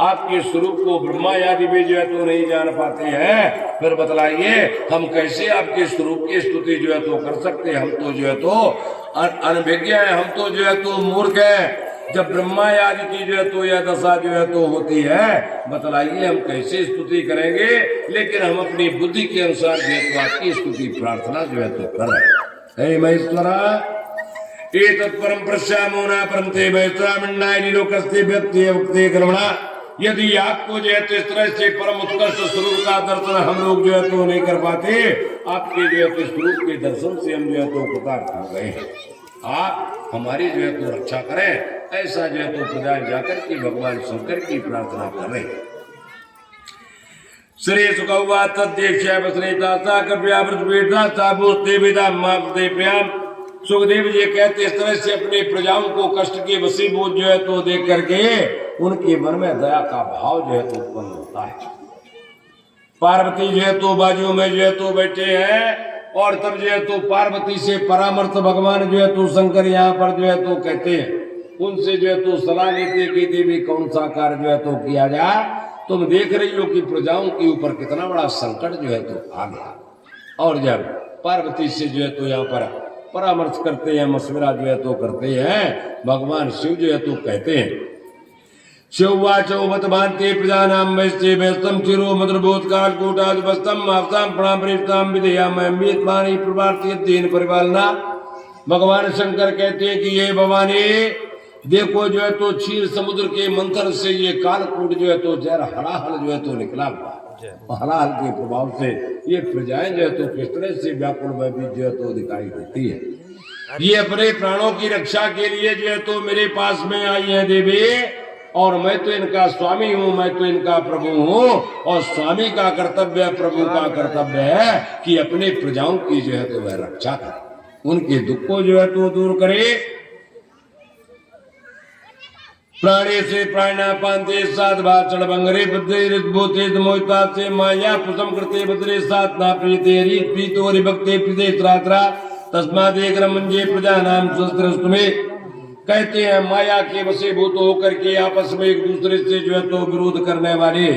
आपके स्वरूप को ब्रह्मा आदि भी जो है तो नहीं जान पाते हैं। फिर बतलाइए हम कैसे आपके स्वरूप की स्तुति जो है तो कर सकते हैं। हम तो जो है तो अनभिज्ञ है, हम तो जो है तो मूर्ख है। जब ब्रह्मा आदि की जो है तो यह दशा जो है तो होती है, बतलाइए हम कैसे स्तुति करेंगे। लेकिन हम अपनी बुद्धि के अनुसार जो है तो आपकी स्तुति प्रार्थना जो है तो कर रहे हैं। हे महेश्वरा एतत्परम प्रश्यामो न परंते महेश्वरामण्डाय लोकस्ते व्यक्ति भक्ति कर्मणा। यदि आपको जो है तो इस तरह से परम उत्कृष्ट स्वरूप का दर्शन हम लोग जो है तो नहीं कर पाते, आपके जो है तो स्वरूप के दर्शन से हम जो है तो कृतार्थ हो गए। आप हमारी जो है तो रक्षा करें, ऐसा जो है तो प्रजा जाकर के भगवान शंकर की प्रार्थना करें। श्री सुखवा तद्देश्य बसरेता सा कव्या व्रतवेदा साबुस्ते वेदा मापदे प्याम। सुखदेव जी कहते इस तरह से अपने प्रजाओं को कष्ट के वसीभूत जो है तो देख करके उनके मन में दया का भाव जो है तो उत्पन्न होता है। पार्वती जो है तो बाजू में जो है तो बैठे हैं, और तब जो है तो पार्वती से परामर्श भगवान जो है तो शंकर यहाँ पर जो है तो कहते हैं, उनसे जो है तो सलाह लेते कि देवी कौन सा कार्य जो है तो किया जाए। तुम देख रही हो कि प्रजाओं के ऊपर कितना बड़ा संकट जो है तो आ गया। और जब पार्वती से जो है तो यहाँ पर परामर्श करते हैं, मशविरा जो है तो करते हैं, भगवान शिव जो है तो कहते हैं, शिववाचो मतभान्ते प्रजानाम वैश्चे वैस्तम चिरो मधुरबोध काल कूटादिवस्तम आपसाम प्रणाम परिष्ठाम विधेयामी प्रभातीन परिपालना। भगवान शंकर कहते हैं कि ये भवानी देखो जो है तो क्षीर समुद्र के मंथन से ये कालकूट जो है तो जहर हलाहल जो है तो निकला हुआ, हलाहल के प्रभाव से ये प्रजाएं जो है तो किस तरह से व्याकुल भयभीत जो है तो दिखाई देती है। ये अपने प्राणों की रक्षा के लिए जो है तो मेरे पास में आई है देवी, और मैं तो इनका स्वामी हूँ, मैं तो इनका प्रभु हूँ, और स्वामी का कर्तव्य, प्रभु का कर्तव्य है कि अपने प्रजाओं की जो है तो वह रक्षा करे, उनके दुख को जो है तो दूर करे। प्राणे से प्राणा पांते सात भाषण बंगरे बद्रे बोते मोहिता से माया पुसम करते बद्रे सात ना प्रीते री प्रीतो रि भक्ते प्रीते त्रात्रा तस्माद एक रमंजे प्रजा नाम स्वस्त्रस्तु में। कहते हैं माया के वशीभूत होकर के आपस में एक दूसरे से जो है तो विरोध करने वाले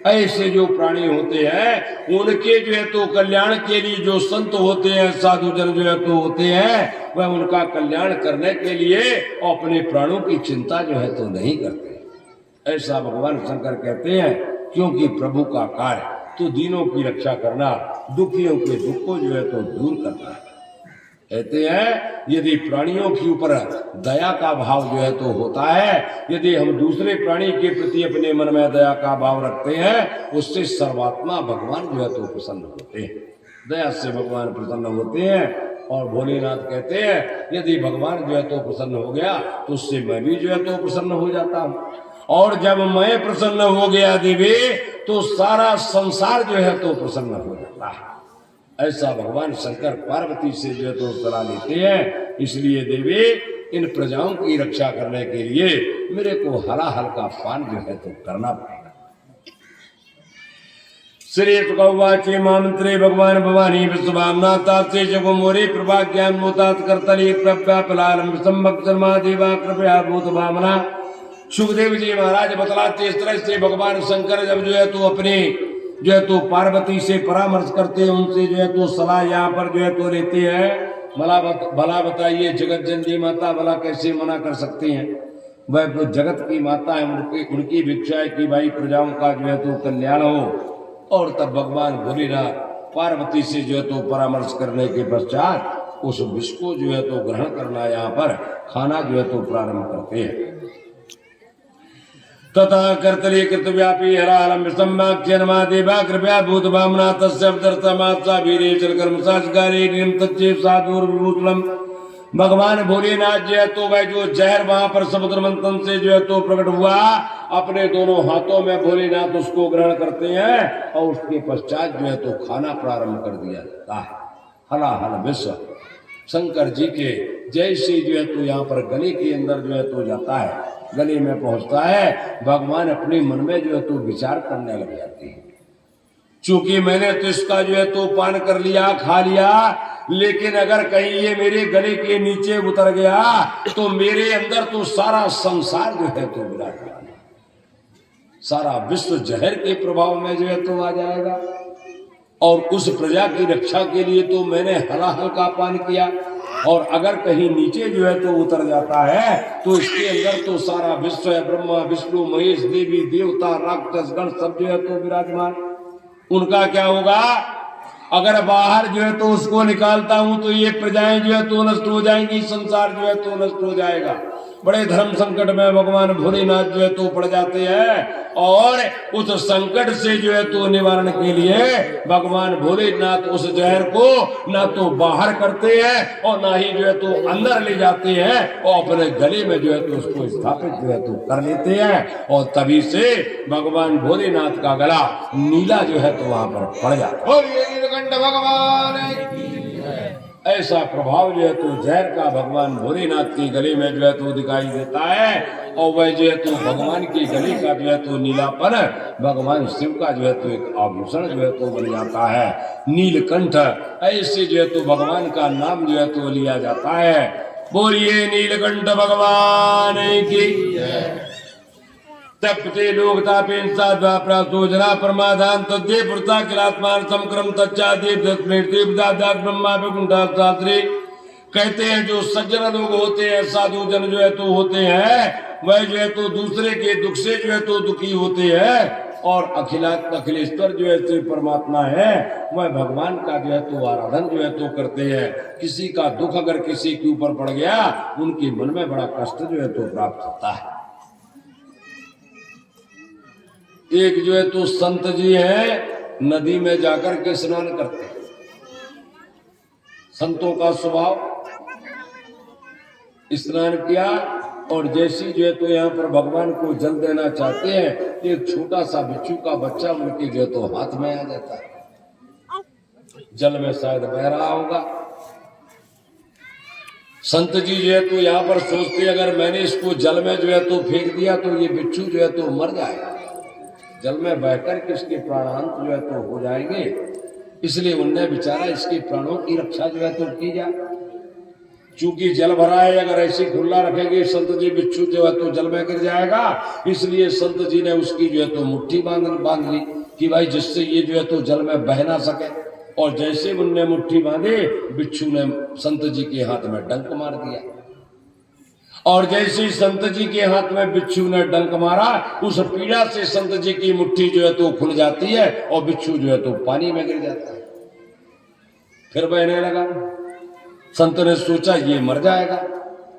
ऐसे जो प्राणी होते हैं, उनके जो है तो कल्याण के लिए जो संत होते हैं, साधु जन जो है तो होते हैं, वह उनका कल्याण करने के लिए अपने प्राणों की चिंता जो है तो नहीं करते। ऐसा भगवान शंकर कहते हैं, क्योंकि प्रभु का कार्य तो दीनों की रक्षा करना, दुखियों के दुख को जो है तो दूर करना है। कहते हैं यदि प्राणियों के ऊपर दया का भाव जो है तो होता है, यदि हम दूसरे प्राणी के प्रति अपने मन में दया का भाव रखते हैं, उससे सर्वात्मा भगवान जो है तो प्रसन्न होते हैं, दया से भगवान प्रसन्न होते हैं। और भोलेनाथ कहते हैं यदि भगवान जो है तो प्रसन्न हो गया तो उससे मैं भी जो है तो प्रसन्न हो जाता हूँ, और जब मैं प्रसन्न हो गया देवी तो सारा संसार जो है तो प्रसन्न हो जाता है। ऐसा भगवान शंकर पार्वती से जो है तो सलाह लेते हैं। इसलिए देवी इन प्रजाओं की रक्षा करने के लिए मेरे को हलाहल का पान जो है तो करना पड़ेगा। श्री तुकवाची मामंत्रे भगवान भवानी विश्वभावना ताते जगो मोरे प्रभा ज्ञान मोतात करतली प्रभा पलालम संभक्त शर्मा देवा कृपया भूत भावना। सुखदेव जी महाराज बतलाते इस तरह से भगवान शंकर जब जो है तो अपने जो है तो पार्वती से परामर्श करते हैं, उनसे जो है तो सलाह यहाँ पर जो है तो लेते हैं। भला बताइए जगत जननी माता भला कैसे मना कर सकते हैं? वह तो जगत की माता है, उनकी भिक्षा है कि भाई प्रजाओं का जो है तो कल्याण हो। और तब भगवान भोलेनाथ पार्वती से जो है तो परामर्श करने के पश्चात उस विष को जो है तो ग्रहण करना, यहाँ पर खाना जो है तो प्रारंभ करते हैं। तथा कर्तली कृतव्यापी हरालम विषम्मा देवा कृपया भूत भावना तस्दर्शमात्सा वीरे चलकर साजगारे नियम तच्चे साधुर विभूतलम। भगवान भोलेनाथ जो है तो वह जो जहर वहां पर समुद्र मंथन से जो है तो प्रकट हुआ, अपने दोनों हाथों में भोलेनाथ उसको ग्रहण करते हैं और उसके पश्चात जो है तो खाना प्रारंभ कर दिया जाता है। हलाहल विश्व शंकर जी के जैसे जो है तो यहाँ पर गले के अंदर जो है तो जाता है, गले में पहुंचता है, भगवान अपने मन में जो है तो विचार करने लग जाते हैं। चूंकि मैंने तो इसका जो है तो पान कर लिया, खा लिया, लेकिन अगर कहीं ये मेरे गले के नीचे उतर गया तो मेरे अंदर तो सारा संसार जो है तो विराजमान है, सारा विश्व जहर के प्रभाव में जो है तो आ जाएगा। और उस प्रजा की रक्षा के लिए तो मैंने हलाहल का पान किया, और अगर कहीं नीचे जो है तो उतर जाता है तो इसके अंदर तो सारा विश्व है, ब्रह्मा विष्णु महेश देवी देवता राक्षस गण सब जो है तो विराजमान। उनका क्या होगा? अगर बाहर जो है तो उसको निकालता हूं तो ये प्रजाएं जो है तो नष्ट हो जाएंगी, संसार जो है तो नष्ट हो जाएगा। बड़े धर्म संकट में भगवान भोलेनाथ जो है तो पड़ जाते हैं, और उस संकट से जो है तो निवारण के लिए भगवान भोलेनाथ उस जहर को ना तो बाहर करते हैं और ना ही जो है तो अंदर ले जाते हैं, और अपने गले में जो है तो उसको स्थापित जो है तो कर लेते हैं। और तभी से भगवान भोलेनाथ का गला नीला जो है तो वहां पर पड़ जाता है।
भगवान
ऐसा प्रभाव जो है तो जहर का भगवान भोलेनाथ के गले में जो है तो दिखाई देता है, और वह जो है तो भगवान के गले का जो है तो नीलापन भगवान शिव का जो है तो एक आभूषण जो है तो बन जाता है, नीलकंठ। ऐसे जो है तो भगवान का नाम जो है तो लिया जाता है। बोलिए नीलकंठ भगवान की। तपते लोक तापेन साध्वा प्रासोजना प्रमादान तद्दे पुरता किलात्मान समक्रम तच्चा देव दत्मेर्ति दादा ब्रह्मा विकुंठा शास्त्री। कहते हैं जो सज्जन लोग होते हैं, साधु जन जो है तो होते हैं, वह जो है तो दूसरे के दुख से जो है तो दुखी होते हैं, और अखिलेश्वर जो है तो परमात्मा है, वह भगवान का जो है तो आराधन जो है तो करते हैं। किसी का दुख अगर किसी के ऊपर पड़ गया, उनके मन में बड़ा कष्ट जो है तो प्राप्त होता है। एक जो है तो संत जी हैं, नदी में जाकर के स्नान करते हैं। संतों का स्वभाव, स्नान किया और जैसे जो है तो यहाँ पर भगवान को जल देना चाहते हैं, एक छोटा सा बिच्छू का बच्चा उनके जो है तो हाथ में आ जाता है, जल में शायद बह रहा होगा। संत जी जो है तो यहाँ पर सोचते अगर मैंने इसको जल में जो है तो फेंक दिया तो ये बिच्छू जो है तो मर जाएगा, जल में बहकर के इसके प्राणांत जो है तो हो जाएंगे, इसलिए उनने बेचारा इसके प्राणों की रक्षा जो है तो की जाए। चूंकि जल भरा है, अगर ऐसे खुला रखेंगे संत जी, बिच्छू जो है तो जल में गिर जाएगा, इसलिए संत जी ने उसकी जो है तो मुट्ठी बांध ली कि भाई जिससे ये जो है तो जल में बह ना सके। और जैसे उनने मुट्ठी बांधे, बिच्छू ने संत जी के हाथ में डंक मार दिया, और जैसे संत जी के हाथ में बिच्छू ने डंक मारा, उस पीड़ा से संत जी की मुट्ठी जो है तो खुल जाती है और बिच्छू जो है तो पानी में गिर जाता है, फिर बहने लगा। संत ने सोचा ये मर जाएगा,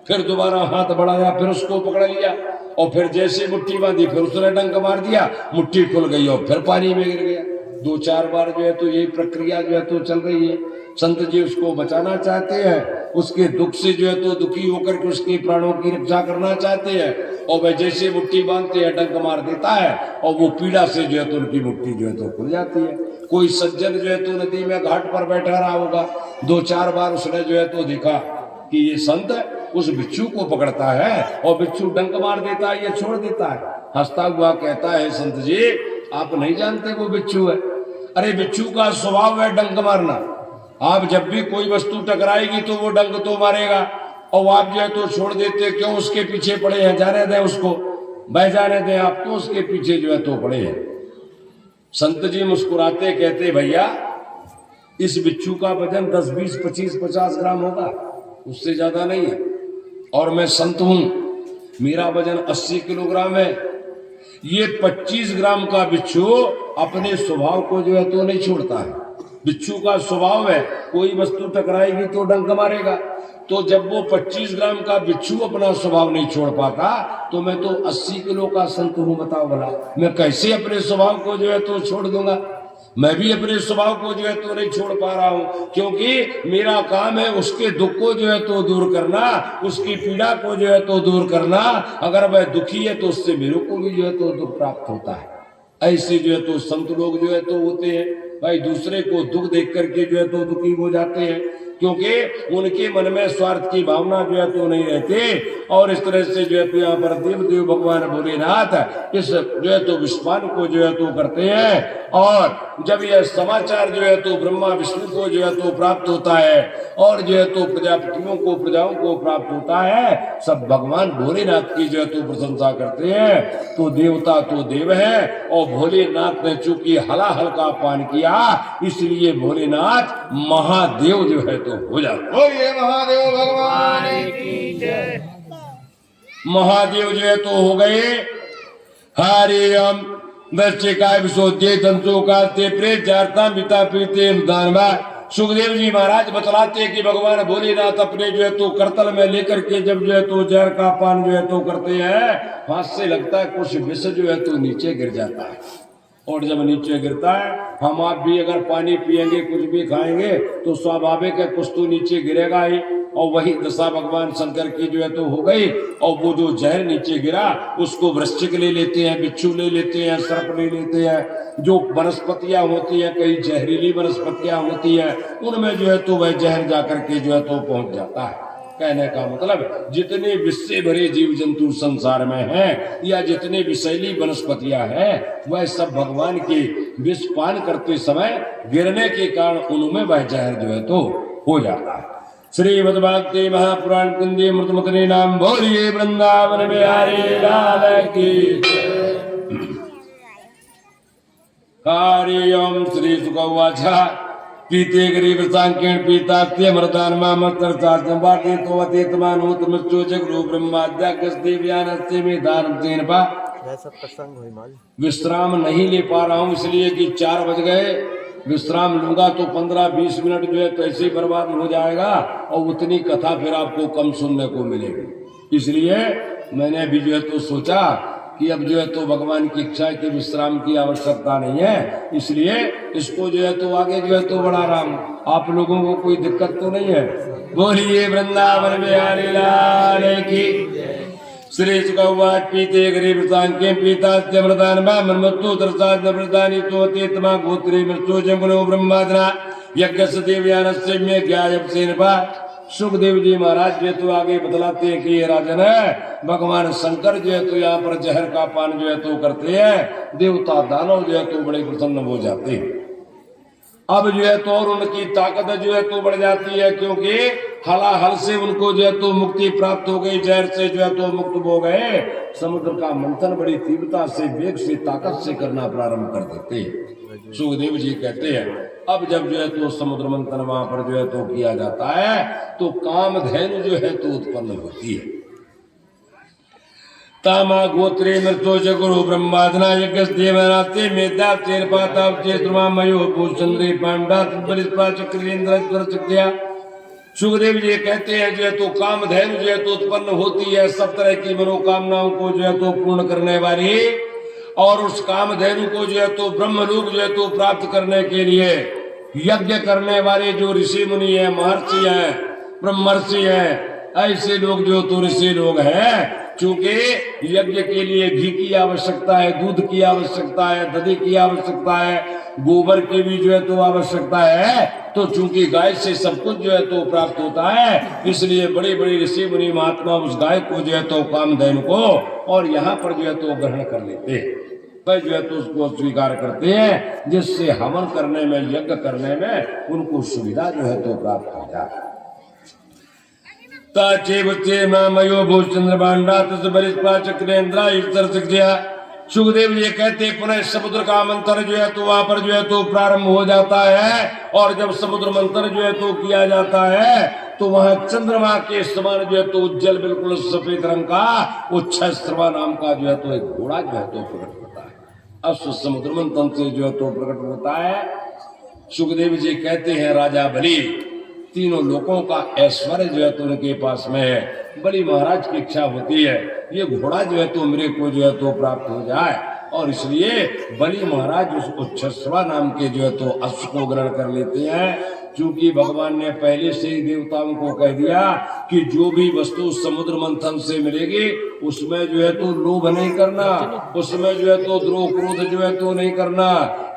फिर दोबारा हाथ बढ़ाया, फिर उसको पकड़ लिया, और फिर जैसे मुट्ठी बांधी फिर उसने डंक मार दिया, मुट्ठी खुल गई और फिर पानी में गिर गया। 2-4 बार जो है तो यही प्रक्रिया जो है तो चल रही है। संत जी उसको बचाना चाहते हैं, उसके दुख से जो है तो दुखी होकर के उसके प्राणों की रक्षा करना चाहते हैं, और वह जैसे मुट्ठी बांधते हैं डंक मार देता है, और वो पीड़ा से जो है तो उनकी मुट्ठी जो है तो खुल जाती है। कोई सज्जन जो है तो नदी में घाट पर बैठा रहा होगा, 2-4 बार उसने जो है तो देखा कि ये संत उस बिच्छू को पकड़ता है और बिच्छू डंक मार देता है, ये छोड़ देता है। हंसता हुआ कहता है, संत जी आप नहीं जानते वो बिच्छू है, अरे बिच्छू का स्वभाव है डंक मारना। आप जब भी कोई वस्तु टकराएगी तो वो डंक तो मारेगा, और आप जो है तो छोड़ देते, क्यों उसके पीछे पड़े हैं, जाने दें उसको, बह जाने दें, आप तो उसके पीछे जो है तो पड़े हैं। संत जी मुस्कुराते कहते भैया इस बिच्छू का वजन 10, 20, 25, 50 ग्राम होगा, उससे ज्यादा नहीं है, और मैं संत हूं, मेरा वजन 80 किलोग्राम है। ये 25 ग्राम का बिच्छू अपने स्वभाव को जो है तो नहीं छोड़ता है। बिच्छू का स्वभाव है कोई वस्तु टकराएगी तो डंक मारेगा, तो जब वो 25 ग्राम का बिच्छू अपना स्वभाव नहीं छोड़ पाता तो मैं तो 80 किलो का संत हूं, बताओ भला मैं कैसे अपने स्वभाव को जो है तो छोड़ दूंगा। मैं भी अपने स्वभाव को जो है तो नहीं छोड़ पा रहा हूं, क्योंकि मेरा काम है उसके दुख को जो है तो दूर करना, उसकी पीड़ा को जो है तो दूर करना। अगर वह दुखी है तो उससे मेरे को भी जो है तो दुख प्राप्त होता है। ऐसे जो है तो संत लोग जो है तो होते हैं भाई, दूसरे को दुख देख करके जो है तो दुखी हो जाते हैं, क्योंकि उनके मन में स्वार्थ की भावना जो है तो नहीं रहती। और इस तरह से जो है तो यहाँ पर देव भगवान भोलेनाथ इस जो है तो विश्वान को जो है तो करते हैं। और जब यह समाचार जो है तो ब्रह्मा विष्णु को जो है तो प्राप्त होता है, और जो है तो प्रजापतियों को, प्रजाओं को प्राप्त होता है, सब भगवान भोलेनाथ की जो है तो प्रशंसा करते हैं। तो देवता तो देव है, और भोलेनाथ ने चूंकि हलाहल का पान किया इसलिए भोलेनाथ महादेव जो है तो हो जाते।
बोलिए महादेव भगवान की जय।
महादेव जो है तो हो गए। हरि ओम दृष्टिकाय विशोध्य तंतु काते प्रेत जारता पिता पीते दानवा। सुखदेव जी महाराज बतलाते कि भगवान भोलेनाथ अपने जो है तो करतल में लेकर के जब जो है तो जहर का पान जो है तो करते हैं, हाथ से लगता है कुछ विष जो है तो नीचे गिर जाता है, और जब नीचे गिरता है, हम आप भी अगर पानी पिएंगे कुछ भी खाएंगे तो स्वाभाविक है कुछ तो नीचे गिरेगा ही। और वही दशा भगवान शंकर की जो है तो हो गई, और वो जो जहर नीचे गिरा उसको वृश्चिक ले लेते हैं, बिच्छू ले लेते हैं, सर्प ले लेते हैं। जो वनस्पतियां होती हैं, कई जहरीली वनस्पतियां होती हैं, उनमें जो है तो वह जहर जाकर के जो है तो पहुंच जाता है। कहने का मतलब जितने विष से भरे जीव जंतु संसार में हैं, या जितने विषैली वनस्पतियां हैं, वह सब भगवान के विष पान करते समय गिरने के कारण उनमें वह जहर जो है तो हो जाता है। श्रीमद् भागवते महापुराण कुंदी मृतमतने नाम बोलिए वृंदावन बिहारी लाल की। हरि ओम। श्री सुखवाच पीते गरीब सांकेण पीतात्य मृदान मामर्तर साधन बाटे तो अतीतमान होत मृत्यु जगरू ब्रह्माद्यागस देवयानस्ते में दानम तेन पा। विश्राम नहीं ले पा रहा हूं इसलिए कि 4 बज गए। विश्राम लूंगा तो 15-20 मिनट जो है तो ऐसे ही बर्बाद हो जाएगा, और उतनी कथा फिर आपको कम सुनने को मिलेगी। इसलिए मैंने अभी जो है तो सोचा कि अब जो है तो भगवान की इच्छा है कि विश्राम की आवश्यकता नहीं है, इसलिए इसको जो है तो आगे जो है तो बढ़ा रहा हूं। आप लोगों को कोई दिक्कत तो नहीं है? बोलिए वृंदावन बिहारी लाल की। श्री सुखवाच पीते गरीब सांख्य पीतास्ते मृदान मृत्यु दर्शाद मृदानी तो तेतमा गोत्रे मृत्यु जंगलो ब्रह्मादना यज्ञ देवयानस्य में ज्ञायसेन पा। सुखदेव जी महाराज जो तो आगे बतलाते हैं कि ये राजन है, भगवान शंकर जो है तो यहाँ पर जहर का पान जो है तो करते हैं, देवता दानव जो है तो बड़े प्रसन्न हो जाते हैं। अब जो है तो और उनकी ताकत जो है तो बढ़ जाती है, क्योंकि हलाहल से उनको जो है तो मुक्ति प्राप्त हो गई, जहर से जो है तो मुक्त हो गए। समुद्र का मंथन बड़ी तीव्रता से, वेग से, ताकत से करना प्रारंभ कर देते हैं। सुखदेव जी कहते हैं अब जब जो है तो समुद्र मंथन वहां पर जो है तो किया जाता है तो कामधेनु जो है तो उत्पन्न होती है। तामा गोत्रे मृत्यो जगुरु ब्रह्मादना यज्ञ देवनाते मेधा तेर पाता चेत्रमा मयो भूचंद्रे पांडा बलिस्पा चक्रेंद्र चक्रिया। सुखदेव जी कहते हैं जो है तो कामधेनु जो है तो उत्पन्न होती है, सब तरह की मनोकामनाओं को जो है तो पूर्ण करने वाली, और उस कामधेनु को जो है तो ब्रह्मलोक जो है तो प्राप्त करने के लिए यज्ञ करने वाले जो ऋषि मुनि है, महर्षि है, ब्रह्मर्षि है, ऐसे लोग जो तो ऋषि लोग हैं। चूंकि यज्ञ के लिए घी की आवश्यकता है, दूध की आवश्यकता है, दही की आवश्यकता है, गोबर की भी जो है तो आवश्यकता है, तो चूंकि गाय से सब कुछ जो है तो प्राप्त होता है, इसलिए बड़े बड़े ऋषि मुनि महात्मा उस गाय को जो है तो कामधेनु को और यहाँ पर जो है तो ग्रहण कर लेते हैं। वह जो है तो उसको स्वीकार करते हैं, जिससे हवन करने में, यज्ञ करने में उनको सुविधा जो है तो प्राप्त हो जाए। ताचे बच्चे मयो भूचंद्र बांडा तस बलिस्पा चक्रेंद्रा ईश्वर शिक्षा। सुखदेव जी कहते पुनः समुद्र का मंथन जो है तो वहां पर जो है तो प्रारंभ हो जाता है, और जब समुद्र मंथन जो है तो किया जाता है तो वहां चंद्रमा के समान जो है तो उज्जवल बिल्कुल सफेद रंग का उच्छस्रवा नाम का जो है तो एक घोड़ा जो है तो प्रकट होता है। अब समुद्र मंथन से जो है तो प्रकट होता है। सुखदेव जी कहते हैं राजा बलि, तीनों लोगों का ऐश्वर्य जो है तो उनके पास में है। बलि महाराज की इच्छा होती है ये घोड़ा जो है तो मेरे को जो है तो प्राप्त हो जाए, और इसलिए बलि महाराज उस उच्छस्रवा नाम के जो है तो अश्व को ग्रहण कर लेते हैं। क्योंकि भगवान ने पहले से ही देवताओं को कह दिया कि जो भी वस्तु समुद्र मंथन से मिलेगी उसमें जो है तो लोभ नहीं करना, उसमें जो है तो द्रोह क्रोध जो है तो नहीं करना।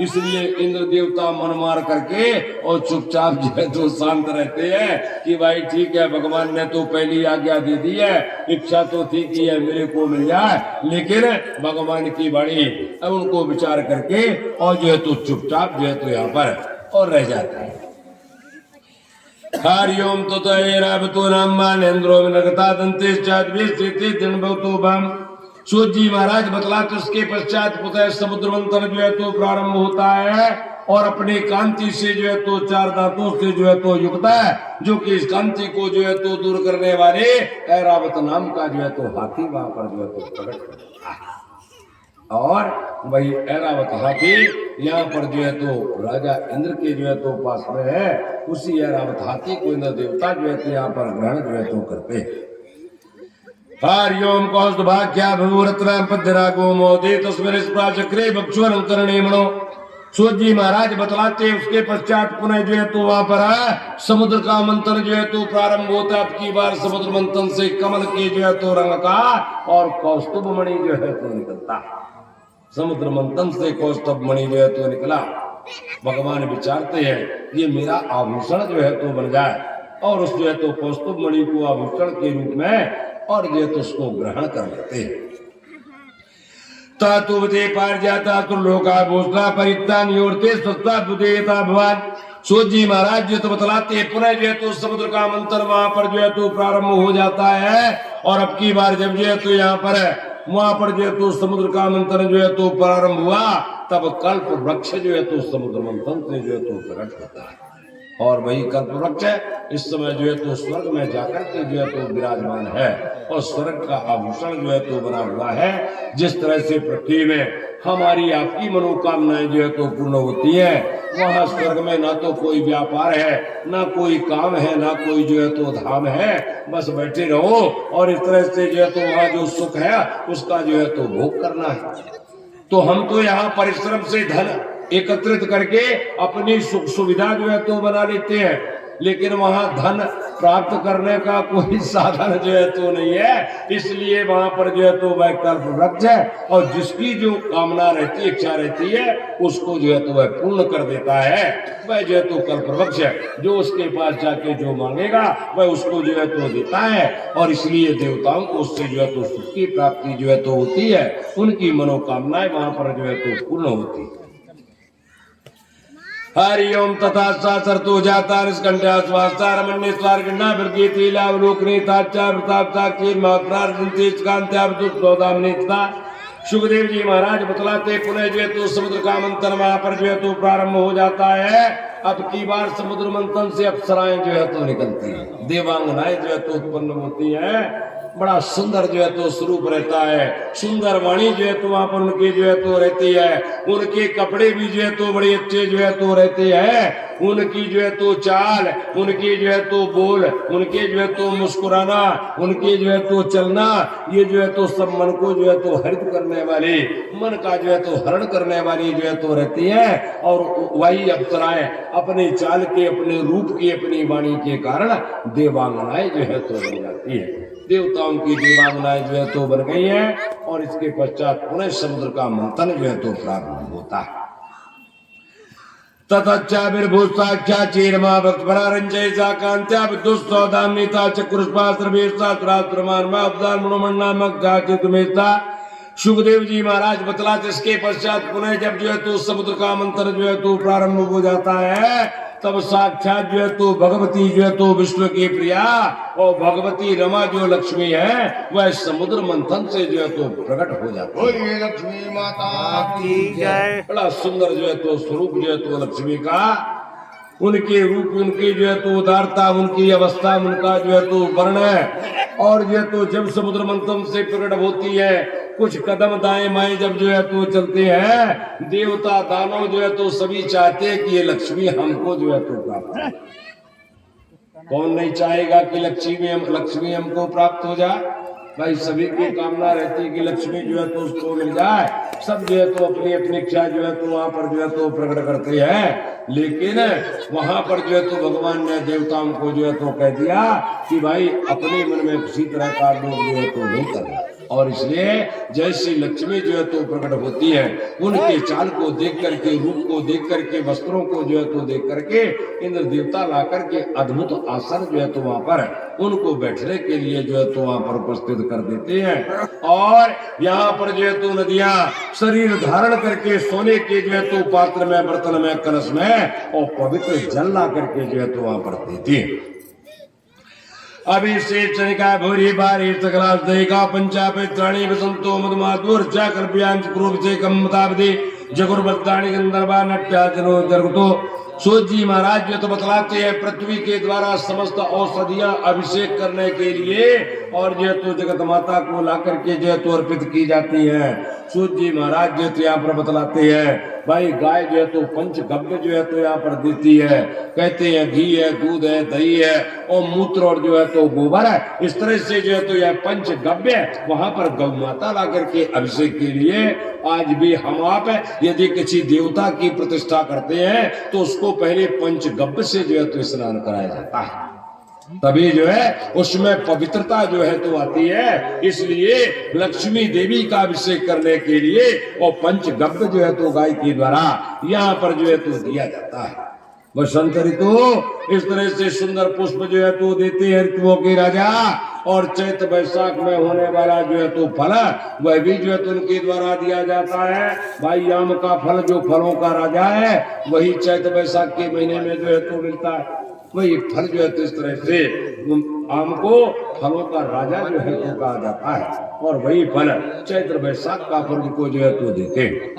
इसलिए इंद्र देवता मन मार करके और चुपचाप जो है तो शांत रहते हैं कि भाई ठीक है, भगवान ने तो पहली आज्ञा दे दी है, इच्छा तो थी कि है मेरे को मिल जाए, लेकिन भगवान की वाणी अब उनको विचार करके और जो है तो चुपचाप जो है तो यहाँ पर और रह जाते हैं। हरिओम तो नाम मानेन्द्रो विनगता दंते सूत जी महाराज बतला तो उसके पश्चात पुतः समुद्र मंथन जो है तो प्रारंभ होता है, और अपनी कांति से जो है तो चार दांतों से जो है तो युक्त है, जो कि इस कांति को जो है तो दूर करने वाले ऐरावत नाम का जो है तो हाथी वहां पर जो है तो प्रकट करता है। और वही ऐरावत हाथी यहाँ पर जो है तो राजा इंद्र के जो है तो पास में है। उसी ऐरावत हाथी को इंद्र देवता जो है तो यहाँ पर ग्रहण जो है तो करते हैं। हरिओम कौस्तुभाख्या भूरत्न पद्यरागो मोदे तस्में चक्रे भक्षुरंकरणे मणो। सूत जी महाराज बतलाते उसके पश्चात पुनः जो है तो वहां पर समुद्र का मंथन जो है तो प्रारंभ होता है। अब की बार समुद्र मंथन से कमल के जो है तो रंग का और कौस्तुभ मणि जो है तो निकलता। समुद्र मंथन से कौस्तुभ मणि जो है तो निकला। भगवान विचारते हैं ये मेरा आभूषण जो है तो बन जाए, और उस जो है तो कौस्तुभ मणि को आभूषण के रूप में और जो है तो उसको ग्रहण कर लेते हैं। तातुवते पारिजाता तुलोका भूषणा परिता नियोरते स्वस्ता बुदेता भगवान। सूत जी महाराज जो तो बतलाते पुनः जो है तो समुद्र का मंथन वहां पर जो है तो प्रारंभ हो जाता है, और अब की बार जब जो है तो यहाँ पर वहां पर जो है तो समुद्र का मंथन जो है तो प्रारंभ हुआ, तब कल्प वृक्ष जो है तो समुद्र मंथन से जो है तो प्रकट होता है। और वही कल्प वृक्ष इस समय जो है तो स्वर्ग में जाकर के जो है तो विराजमान है, और स्वर्ग का आभूषण जो है तो बना हुआ है। जिस तरह से पृथ्वी में हमारी आपकी मनोकामनाएं जो है तो पूर्ण होती है, वहां स्वर्ग में ना तो कोई व्यापार है, ना कोई काम है, ना कोई जो है तो धाम है, बस बैठे रहो और इस तरह से जो है तो वहां जो सुख है उसका जो है तो भोग करना है। तो हम तो यहाँ परिश्रम से धन एकत्रित करके अपनी सुख सुविधा जो है तो बना लेते हैं, लेकिन वहां धन प्राप्त करने का कोई साधन जो है तो नहीं है। इसलिए वहां पर जो है तो वह कल्प वृक्ष है, और जिसकी जो कामना रहती है, इच्छा रहती है, उसको जो है तो वह पूर्ण कर देता है। वह जो है तो कल्प वृक्ष है, जो उसके पास जाके जो मांगेगा वह उसको जो है तो देता है, और इसलिए देवताओं को उससे जो है तो सुख की प्राप्ति जो है तो होती है। उनकी मनोकामनाएं वहां पर जो है तो पूर्ण होती है। हरिओम तथा सरतो जाता निष्कंठा स्वास्ता रमण्य स्वार्गण्डा वृद्धि लावलोकने ताचा प्रतापता कीर मात्रार्जनते कांत्या विदुष्टोदामनेता। सुखदेव जी महाराज बतलाते पुनः जो है तो समुद्र का मंथन वहां पर जो है तो प्रारंभ हो जाता है। अब की बार समुद्र मंथन से अप्सराएं जो है तो निकलती हैं, देवांगनाएं जो है तो उत्पन्न होती हैं। बड़ा सुंदर जो है तो स्वरूप रहता है, सुंदर वाणी जो है तो वहां पर उनकी जो है तो रहती है। उनके कपड़े भी जो है तो बड़े अच्छे जो है तो रहते हैं। उनकी जो है तो चाल, उनकी जो है तो बोल, उनके जो है तो मुस्कुराना, उनके जो है तो चलना, ये जो है तो सब मन को जो है तो हरित करने वाली, मन का जो है तो हरण करने वाली जो है तो रहती है। और वही अप्सराएं अपने चाल के, अपने रूप की, अपनी वाणी के कारण देवांगनाएं जो है तो बन जाती है। देवताओं की देवांगनाएं जो है तो बन गई है, और इसके पश्चात पुनः समुद्र का मंथन जो है तो प्रारंभ होता है। ततच्चाभिर्भूताख्या चीरमा भक्तपरारंजयसा कांत्या विदुष्टोदामनीता चक्रुष्पा सर्वेशा सुरासुरमानमा अवदान मनोमन्नामक जाचितुमेता। सुखदेव जी महाराज बतलाते इसके पश्चात पुनः जब जो है तो समुद्र का मंथन जो है तो प्रारंभ हो जाता है, तब साक्षात जो है तो भगवती जो है तो विष्णु की प्रिया और भगवती रमा जो लक्ष्मी है वह समुद्र मंथन से जो है तो प्रकट हो जाती है।
बोलिए लक्ष्मी माता की
जय।
बड़ा सुंदर जो है तो स्वरूप जो है तो लक्ष्मी का, उनके रूप, उनकी जो है तो उदारता, उनकी अवस्था, उनका जो है तो वर्ण है। और जो है तो जब समुद्र मंथन से प्रकट होती है, कुछ कदम दाएं बाएं जब जो है तो चलते हैं, देवता दानव जो है तो सभी चाहते हैं कि ये लक्ष्मी हमको जो है तो प्राप्त हो। कौन नहीं चाहेगा कि लक्ष्मी हमको प्राप्त हो जाए? भाई सभी की कामना रहती है कि लक्ष्मी जो है तो उसको मिल जाए। सब जो है तो अपनी अपनी इच्छा जो है तो वहां पर जो है तो प्रकट करते हैं, लेकिन वहां पर जो है तो भगवान ने देवताओं को जो है तो कह दिया कि भाई अपने मन में किसी तरह का लोग जो है तो नहीं करना। और इसलिए जैसी लक्ष्मी जो है तो प्रकट होती है, उनके चाल को देख करके, रूप को देख करके, वस्त्रों को जो है तो देख करके इंद्र देवता ला करके अद्भुत आसन जो है तो वहां पर उनको बैठने के लिए जो है तो वहां पर उपस्थित कर देते हैं। और यहाँ पर जो है तो नदियां शरीर धारण करके सोने के जो है तो पात्र में, बर्तन में, कलश में और पवित्र जल ला करके जो है तो वहां पर देती है। अभिषेक चनिका भूरी बारी सकला दहिका पंचापित्राणी वसंतो मधुमाधुर्चा कल्पयांश क्रूभिषेकम मतावधि जगुर्बद्धाणी गंधर्वा नट्या जनो जरगतो। सूत जी महाराज जो तो बतलाते हैं पृथ्वी के द्वारा समस्त औषधियां अभिषेक करने के लिए और जो तो जगत माता को ला करके जो तो अर्पित की जाती है। सूत जी महाराज जो तो यहाँ पर बतलाते हैं भाई गाय जो है तो पंचगव्य जो है तो यहाँ पर देती है। कहते हैं घी है, दूध है, दही है और मूत्र और जो है तो गोबर है। इस तरह से जो है तो यह पंचगव्य वहां पर गौ माता ला करके अभिषेक के लिए आज भी हम आप यदि किसी देवता की प्रतिष्ठा करते हैं तो उसको पहले पंचगव्य से जो है तो स्नान कराया जाता है, तभी जो है उसमें पवित्रता जो है तो आती है। इसलिए लक्ष्मी देवी का अभिषेक करने के लिए और पंचगव्य जो है तो गाय के द्वारा यहाँ पर जो है तो दिया जाता है। वसंत ऋतु इस तरह से सुंदर पुष्प जो है तो देते हैं ऋतुओं के राजा। और चैत वैशाख में होने वाला जो है तो फल वह भी जो है तो उनके द्वारा दिया जाता है। भाई आम का फल जो फलों का राजा है वही चैत वैशाख के महीने में जो है तो मिलता है। वही फल जो है तो इस तरह से आम को फलों का राजा जो है तो कहा जाता है और वही फल चैत्र वैशाख का फल को जो है तो देते हैं।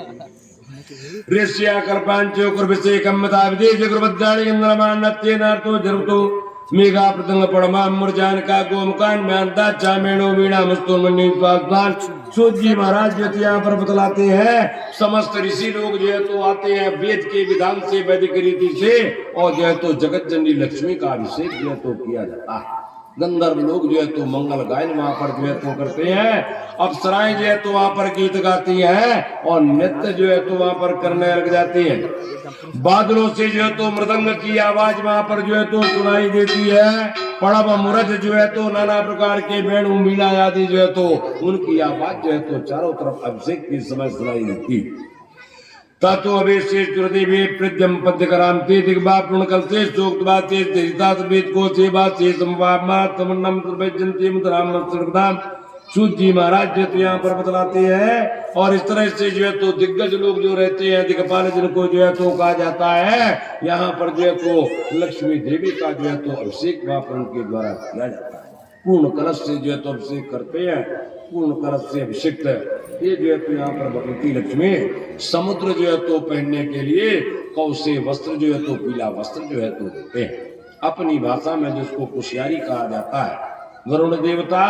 ऋष्या कल्पांचो कुर्भिषेकम मतावधि जगुर्बद्धाणी गंधर्वान् नत्येनार्तो जरुतो मेघा प्रतंग पड़मा मुरजान का गोमकान में अंदा चामेणो वीणा मस्तुर्मणि स्वास्थान। सूत जी महाराज जो यहाँ पर बतलाते हैं समस्त ऋषि लोग जो है तो आते हैं वेद के विधान से, वैदिक रीति से और जो है तो जगत जननी लक्ष्मी का अभिषेक जो है तो किया जाता है। गंधर्व लोग जो है तो मंगल गायन वहां पर जो है तो करते हैं। अप्सराएं जो है तो वहां पर गीत गाती हैं और नृत्य जो है तो वहां पर करने लग जाती हैं। बादलों से जो है तो मृदंग की आवाज वहां पर जो है तो सुनाई देती है। पड़ब मुरज जो है तो नाना प्रकार के वेणु मीणा आदि जो है तो उनकी आवाज जो है तो चारों तरफ अभिषेक के समय सुनाई देती। ततो अभिषेक चुरदेवी प्रद्यम पद्य करामते दिग्भा पूर्णकलते शोक्तवाते तेजितात वेद को सेवा से संवामा तमन्नम सर्वजन्ति मुद्राम सर्वदाम। सूत जी महाराज जो तो यहाँ पर बतलाते हैं और इस तरह से जो है तो दिग्गज लोग जो रहते हैं, दिग्पाल जिनको जो है तो कहा जाता है, यहाँ पर जो है तो लक्ष्मी देवी का जो है तो अभिषेक वहां पर उनके द्वारा किया जाता है। पूर्ण कलश से जो है तो अभिषेक करते हैं, पूर्ण कलश से अभिषिक्त ये जो है तो यहाँ पर भगवती लक्ष्मी समुद्र जो है तो पहनने के लिए कौसे वस्त्र जो है तो पीला वस्त्र जो है तो देते हैं। अपनी भाषा में जिसको कुशियारी कहा जाता है। वरुण देवता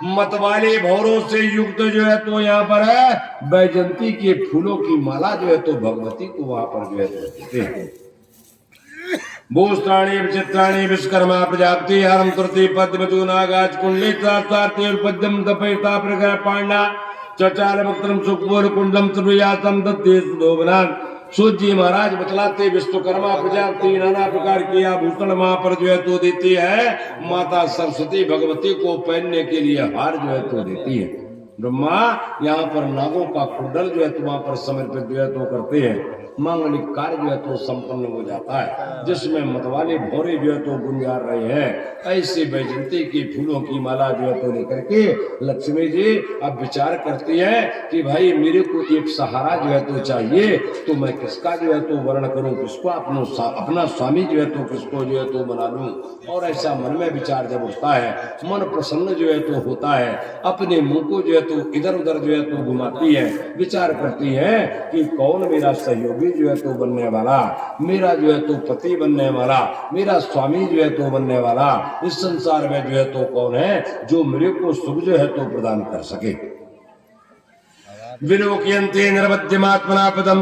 मतवाले भौरों से युक्त जो है तो यहाँ पर है बैजंती के फूलों की माला जो है तो भगवती को वहां पर जो है तो देते हैं। भूस्त्राणी विचित्राणी विश्वकर्मा प्रजापति हरम तुरती पद्मजू नागाज कुंडली पद्यम तपेता प्रगर पांडा चचार वक्त्रम सुखपूर कुंडम त्रियातम दत्ते सुधोबनान। सूत जी महाराज बतलाते विश्वकर्मा प्रजापति नाना प्रकार के आभूषण वहां पर जो है तो देती है। माता सरस्वती भगवती को पहनने के लिए हार जो है तो देती है। ब्रह्मा यहाँ पर नागों का कुंडल जो है तो वहां पर समर्पित जो है तो करते हैं। मांगलिक कार्य जो है तो संपन्न हो जाता है। जिसमें मतवाले भौरे जो है तो गुंजार रहे हैं, ऐसे बैजंती की फूलों की माला जो है तो लेकर के लक्ष्मी जी अब विचार करती है कि भाई मेरे को एक सहारा जो है तो चाहिए, तो मैं किसका जो है तो वर्ण करूं, किसको अपना स्वामी जो है तो किसको जो है तो बना लूं। और ऐसा मन में विचार जब उठता है, मन प्रसन्न जो है तो होता है, अपने मुंह को जो है तो इधर उधर जो है तो घुमाती है, विचार करती है कि कौन मेरा सहयोगी जो है तो बनने वाला, मेरा जो है तो पति बनने वाला, मेरा स्वामी जो है तो बनने वाला इस संसार में जो है तो कौन है जो मेरे को सुख जो है तो प्रदान कर सके। विलोकयन्ते निर्वध्यमात्मना पदम